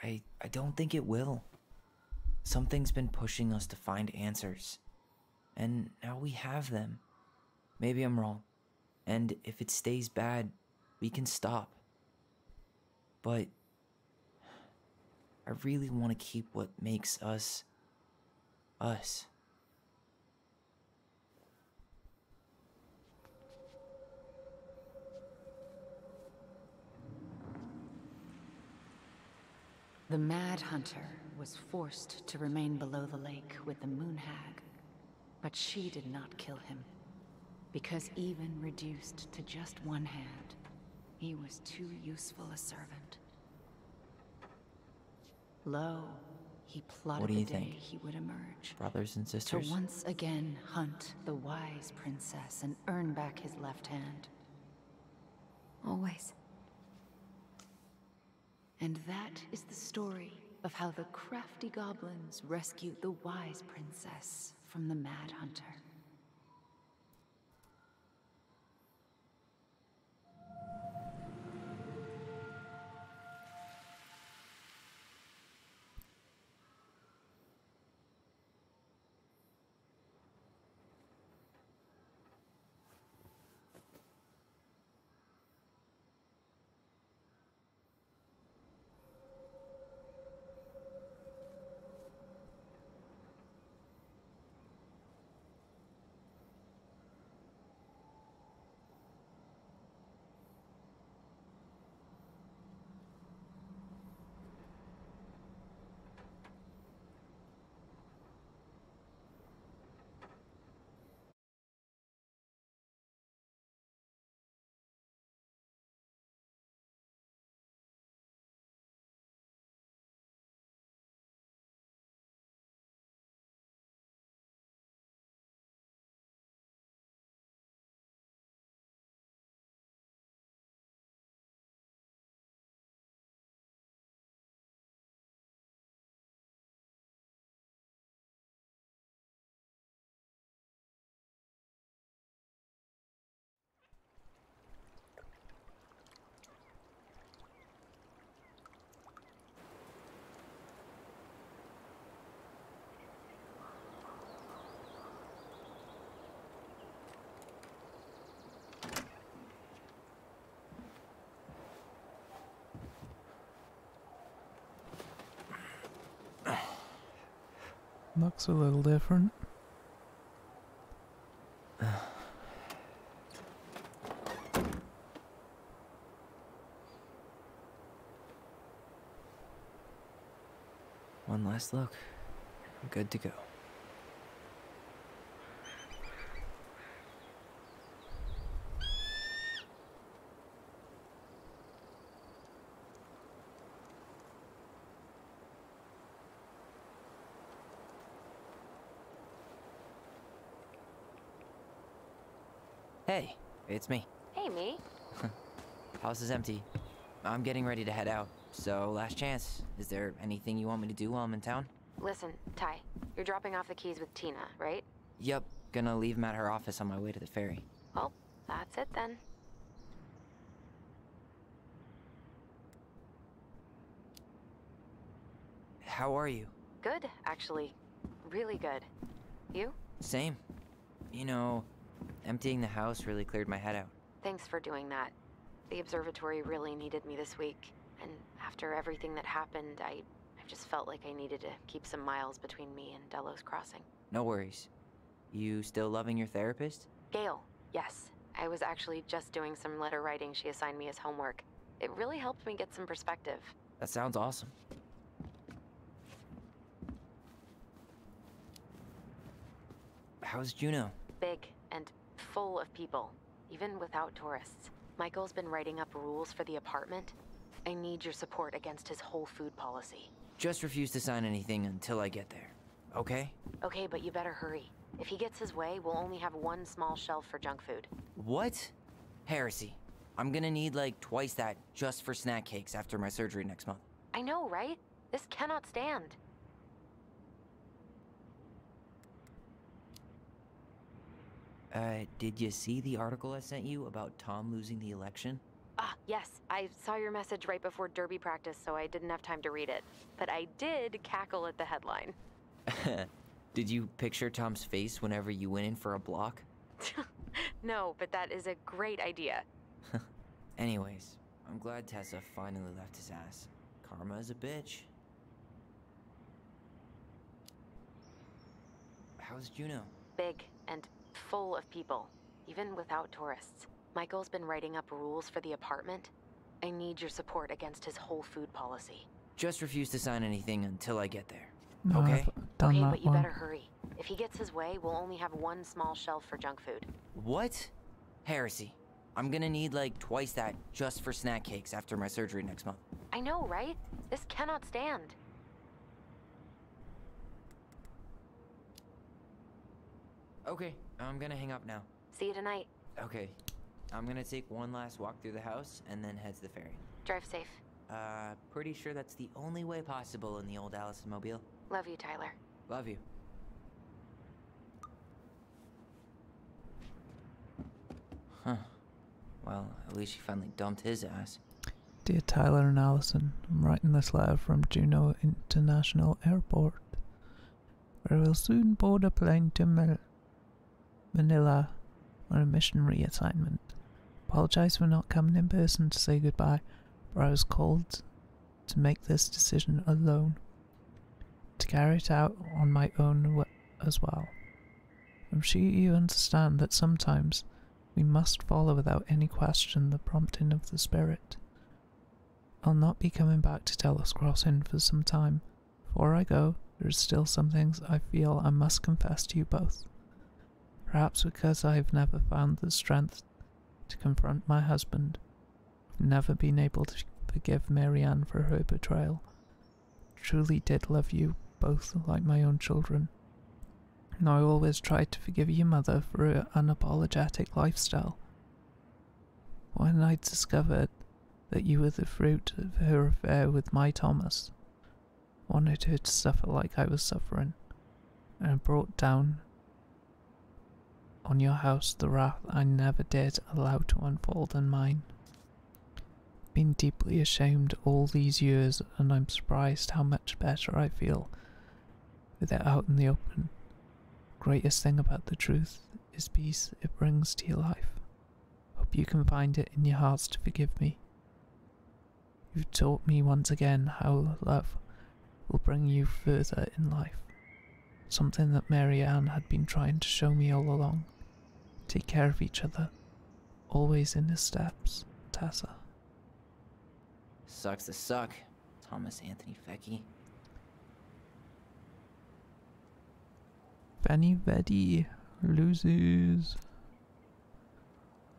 I don't think it will. Something's been pushing us to find answers. And now we have them. Maybe I'm wrong. And if it stays bad, we can stop. But I really want to keep what makes us us. The Mad Hunter was forced to remain below the lake with the Moon Hag, but she did not kill him, because even reduced to just one hand, he was too useful a servant. Lo, he plotted What do the you day think? he would emerge, Brothers and to sisters? once again hunt the wise princess and earn back his left hand. Always. And that is the story of how the crafty goblins rescued the wise princess from the Mad Hunter. Looks a little different. One last look. I'm good to go. Hey, it's me. Hey, me. House is empty. I'm getting ready to head out. So, last chance. Is there anything you want me to do while I'm in town? Listen, Ty, you're dropping off the keys with Tina, right? Yep, gonna leave them at her office on my way to the ferry. Well, that's it then. How are you? Good, actually. Really good. You? Same. You know, emptying the house really cleared my head out. Thanks for doing that. The observatory really needed me this week, and after everything that happened, I just felt like I needed to keep some miles between me and Delos Crossing. No worries. You still loving your therapist? Gail, yes. I was actually just doing some letter writing she assigned me as homework. It really helped me get some perspective. That sounds awesome. How's Juno? Big and full of people, even without tourists. Michael's been writing up rules for the apartment. I need your support against his whole food policy. Just refuse to sign anything until I get there. Okay? Okay, but you better hurry. If he gets his way, we'll only have one small shelf for junk food. What? Heresy. I'm gonna need like twice that just for snack cakes after my surgery next month. I know, right? This cannot stand. Did you see the article I sent you about Tom losing the election? Ah, yes. I saw your message right before derby practice, so I didn't have time to read it. But I did cackle at the headline. Did you picture Tom's face whenever you went in for a block? No, but that is a great idea. Anyways, I'm glad Tessa finally left his ass. Karma is a bitch. How's Juno? Big and full of people, even without tourists. Michael's been writing up rules for the apartment. I need your support against his whole food policy. Just refuse to sign anything until I get there. No, Okay? I've done Okay, that but you one. better hurry. If he gets his way, we'll only have one small shelf for junk food. What? Heresy. I'm gonna need like twice that just for snack cakes after my surgery next month. I know, right? This cannot stand. Okay, I'm gonna hang up now. See you tonight. Okay. I'm gonna take one last walk through the house and then head to the ferry. Drive safe. Pretty sure that's the only way possible in the old Alyson mobile. Love you, Tyler. Love you. Huh. Well, at least she finally dumped his ass. Dear Tyler and Alyson, I'm writing this letter from Juneau International Airport, where we'll soon board a plane to Manila on a missionary assignment. Apologize for not coming in person to say goodbye, but I was called to make this decision alone, to carry it out on my own as well. I'm sure you understand that sometimes we must follow without any question the prompting of the Spirit. I'll not be coming back to Delos Crossing for some time. Before I go, there are still some things I feel I must confess to you both. Perhaps because I have never found the strength to confront my husband. I've never been able to forgive Marianne for her betrayal. I truly did love you both like my own children. And I always tried to forgive your mother for her unapologetic lifestyle. When I discovered that you were the fruit of her affair with my Thomas, I wanted her to suffer like I was suffering, and I brought down on your house the wrath I never did allow to unfold in mine. Been deeply ashamed all these years, and I'm surprised how much better I feel with it out in the open. Greatest thing about the truth is peace it brings to your life. Hope you can find it in your hearts to forgive me. You've taught me once again how love will bring you further in life. Something that Marianne had been trying to show me all along. Take care of each other, always in his steps, Tessa. Sucks to suck, Thomas Anthony Fecky. Fanny Veddy loses.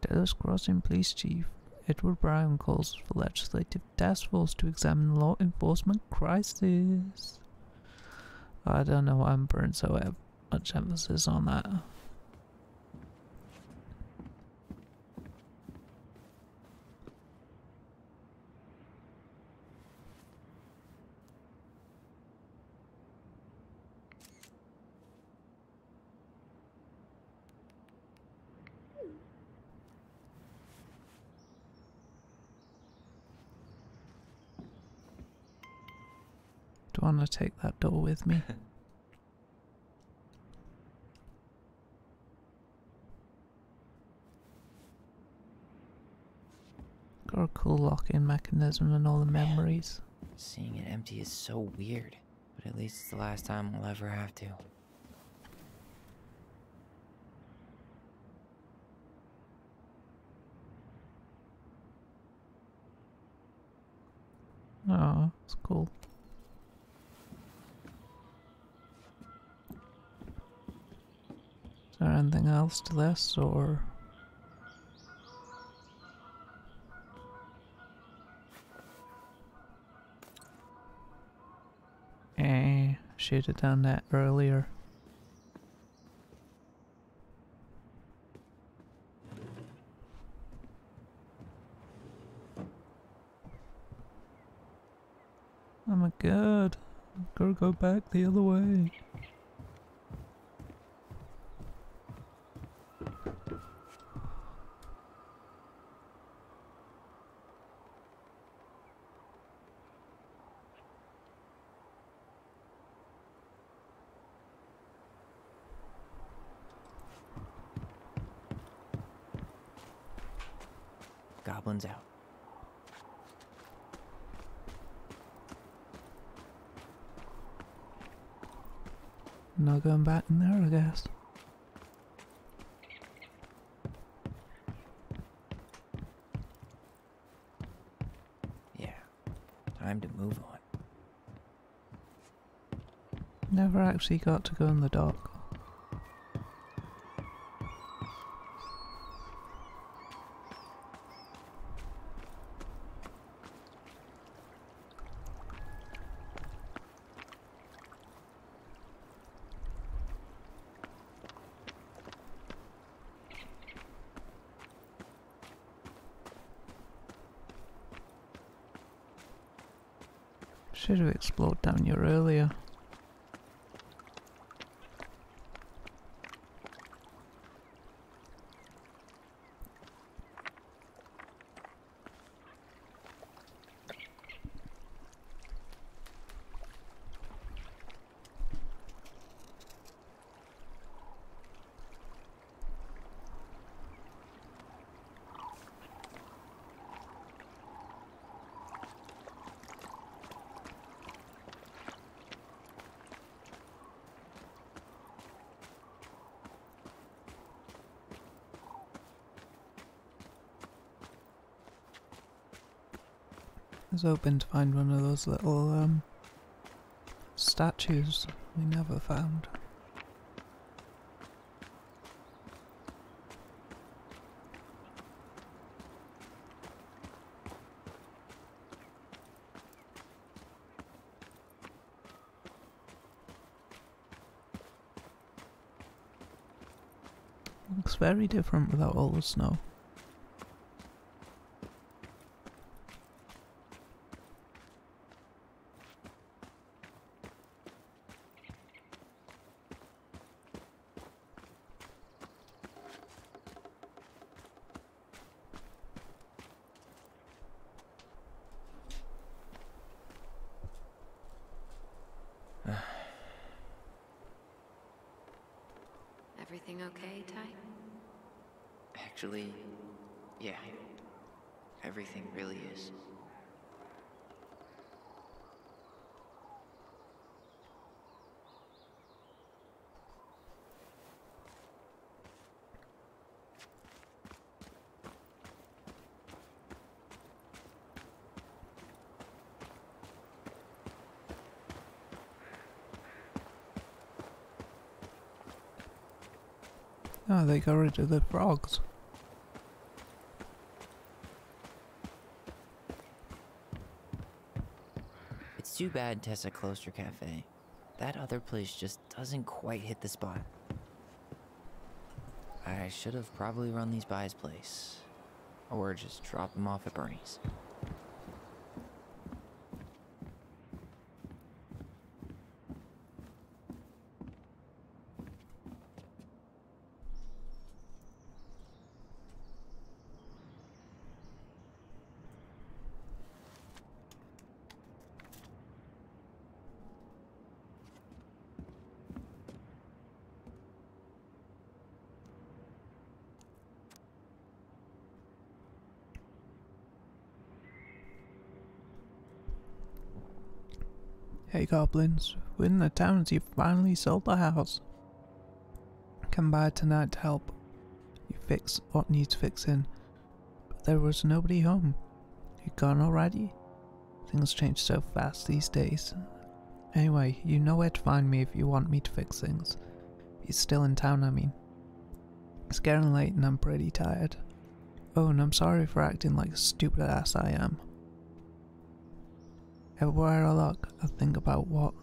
Delos Crossing Police Chief Edward Brown calls for legislative task force to examine law enforcement crisis. I don't know why I'm putting so much emphasis on that. Do I want to take that door with me? Got a cool lock-in mechanism and all the memories. Seeing it empty is so weird, but at least it's the last time I'll ever have to. Oh, it's cool. Is there anything else to this, or...? Should have done that earlier. my god. I've gotta go back the other way. Goblins out. Not going back in there, I guess. Yeah, time to move on. Never actually got to go in the dock. Should have explored down here earlier. I was hoping to find one of those little statues we never found. Looks very different without all the snow. Everything okay, Ty? Actually, yeah. Everything really is. Oh, they got rid of the frogs. It's too bad Tessa closed her cafe. That other place just doesn't quite hit the spot. I should have probably run these by his place. Or just drop them off at Bernie's. Hey goblins, we're in the towns. You finally sold the house. Come by tonight to help you fix what needs fixing. But there was nobody home. You gone already? Things change so fast these days. Anyway, you know where to find me if you want me to fix things. You're still in town, I mean. It's getting late and I'm pretty tired. Oh, and I'm sorry for acting like a stupid ass I am. Everywhere I look, I think about what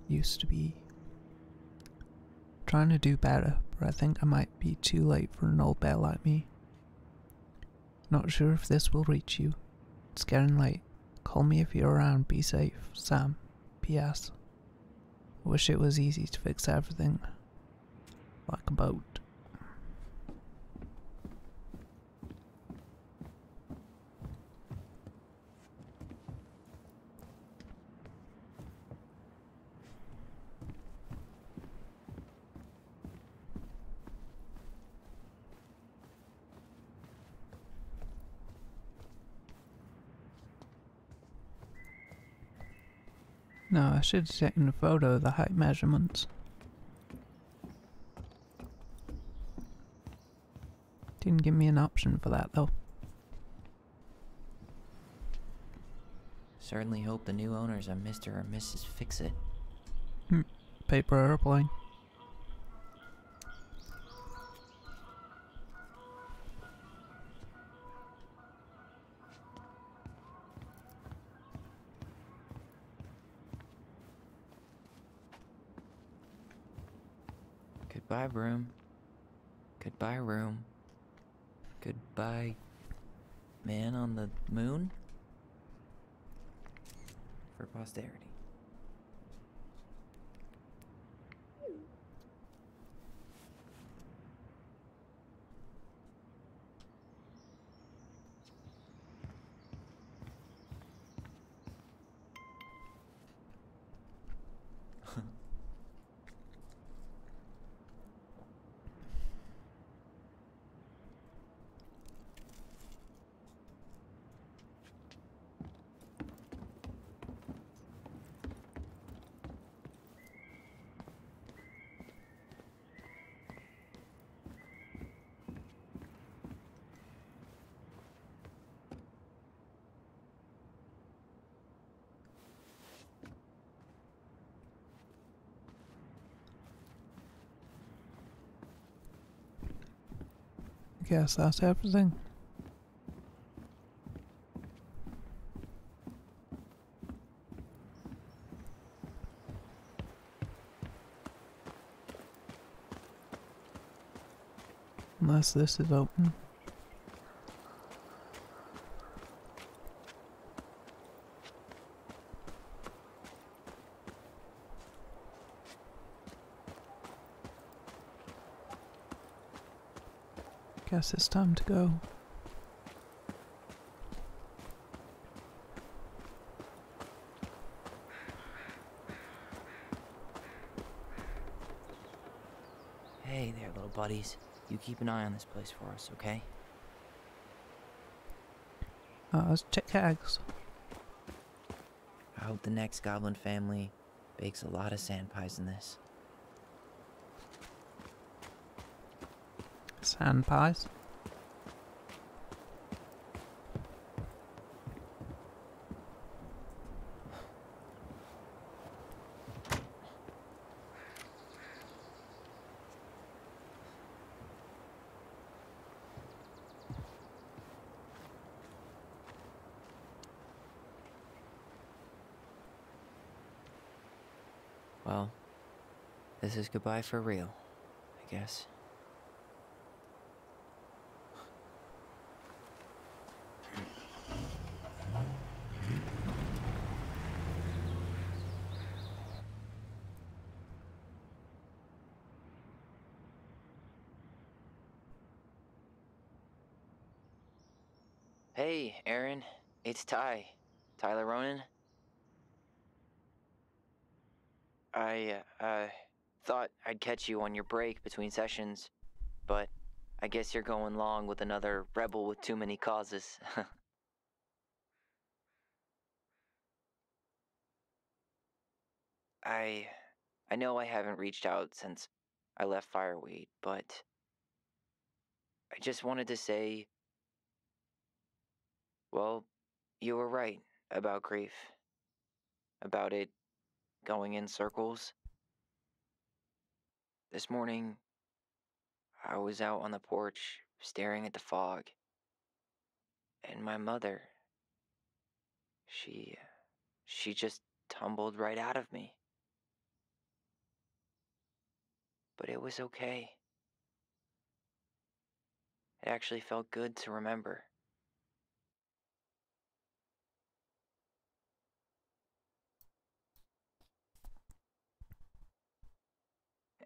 used to be. Trying to do better, but I think I might be too late for an old bear like me. Not sure if this will reach you. It's getting late. Call me if you're around. Be safe, Sam. P.S. Wish it was easy to fix everything. Like a boat. No, I should have taken a photo of the height measurements. Didn't give me an option for that though. Certainly hope the new owners are Mr. or Mrs. Fix-It. Paper airplane. Goodbye, broom. Goodbye, room. Goodbye, man on the moon? For posterity. Guess that's everything. Unless this is open. Guess it's time to go. Hey there, little buddies. You keep an eye on this place for us, okay? Let's check eggs. I hope the next goblin family bakes a lot of sand pies in this. Sand pies. Well, this is goodbye for real, I guess. Hey, Aaron. It's Tyler Ronan. I thought I'd catch you on your break between sessions, but I guess you're going long with another rebel with too many causes. I know I haven't reached out since I left Fireweed, but I just wanted to say, well, you were right about grief. About it going in circles. This morning, I was out on the porch staring at the fog, and my mother, she just tumbled right out of me. But it was okay. It actually felt good to remember.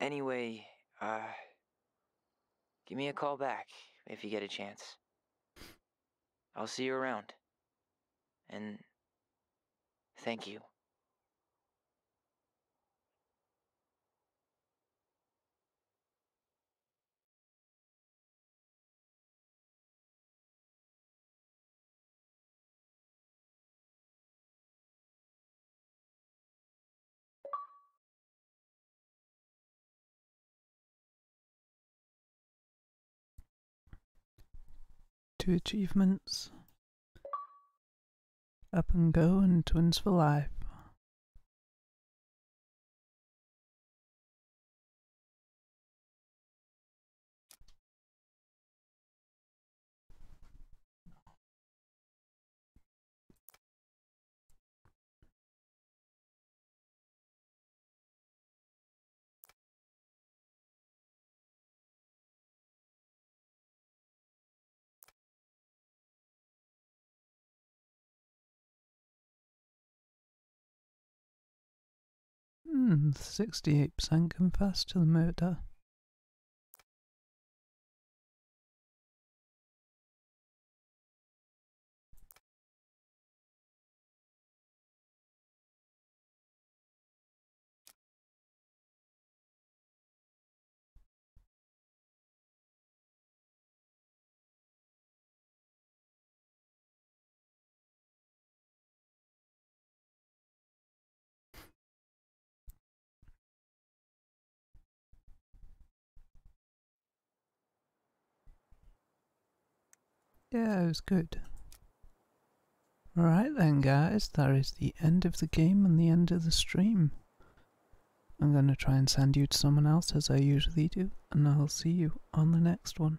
Anyway, give me a call back if you get a chance. I'll see you around. And thank you. Two achievements. Up and Go and Twins for Life. — 68% confessed to the murder. Yeah, it was good. Alright then guys, that is the end of the game and the end of the stream. I'm gonna try and send you to someone else as I usually do, and I'll see you on the next one.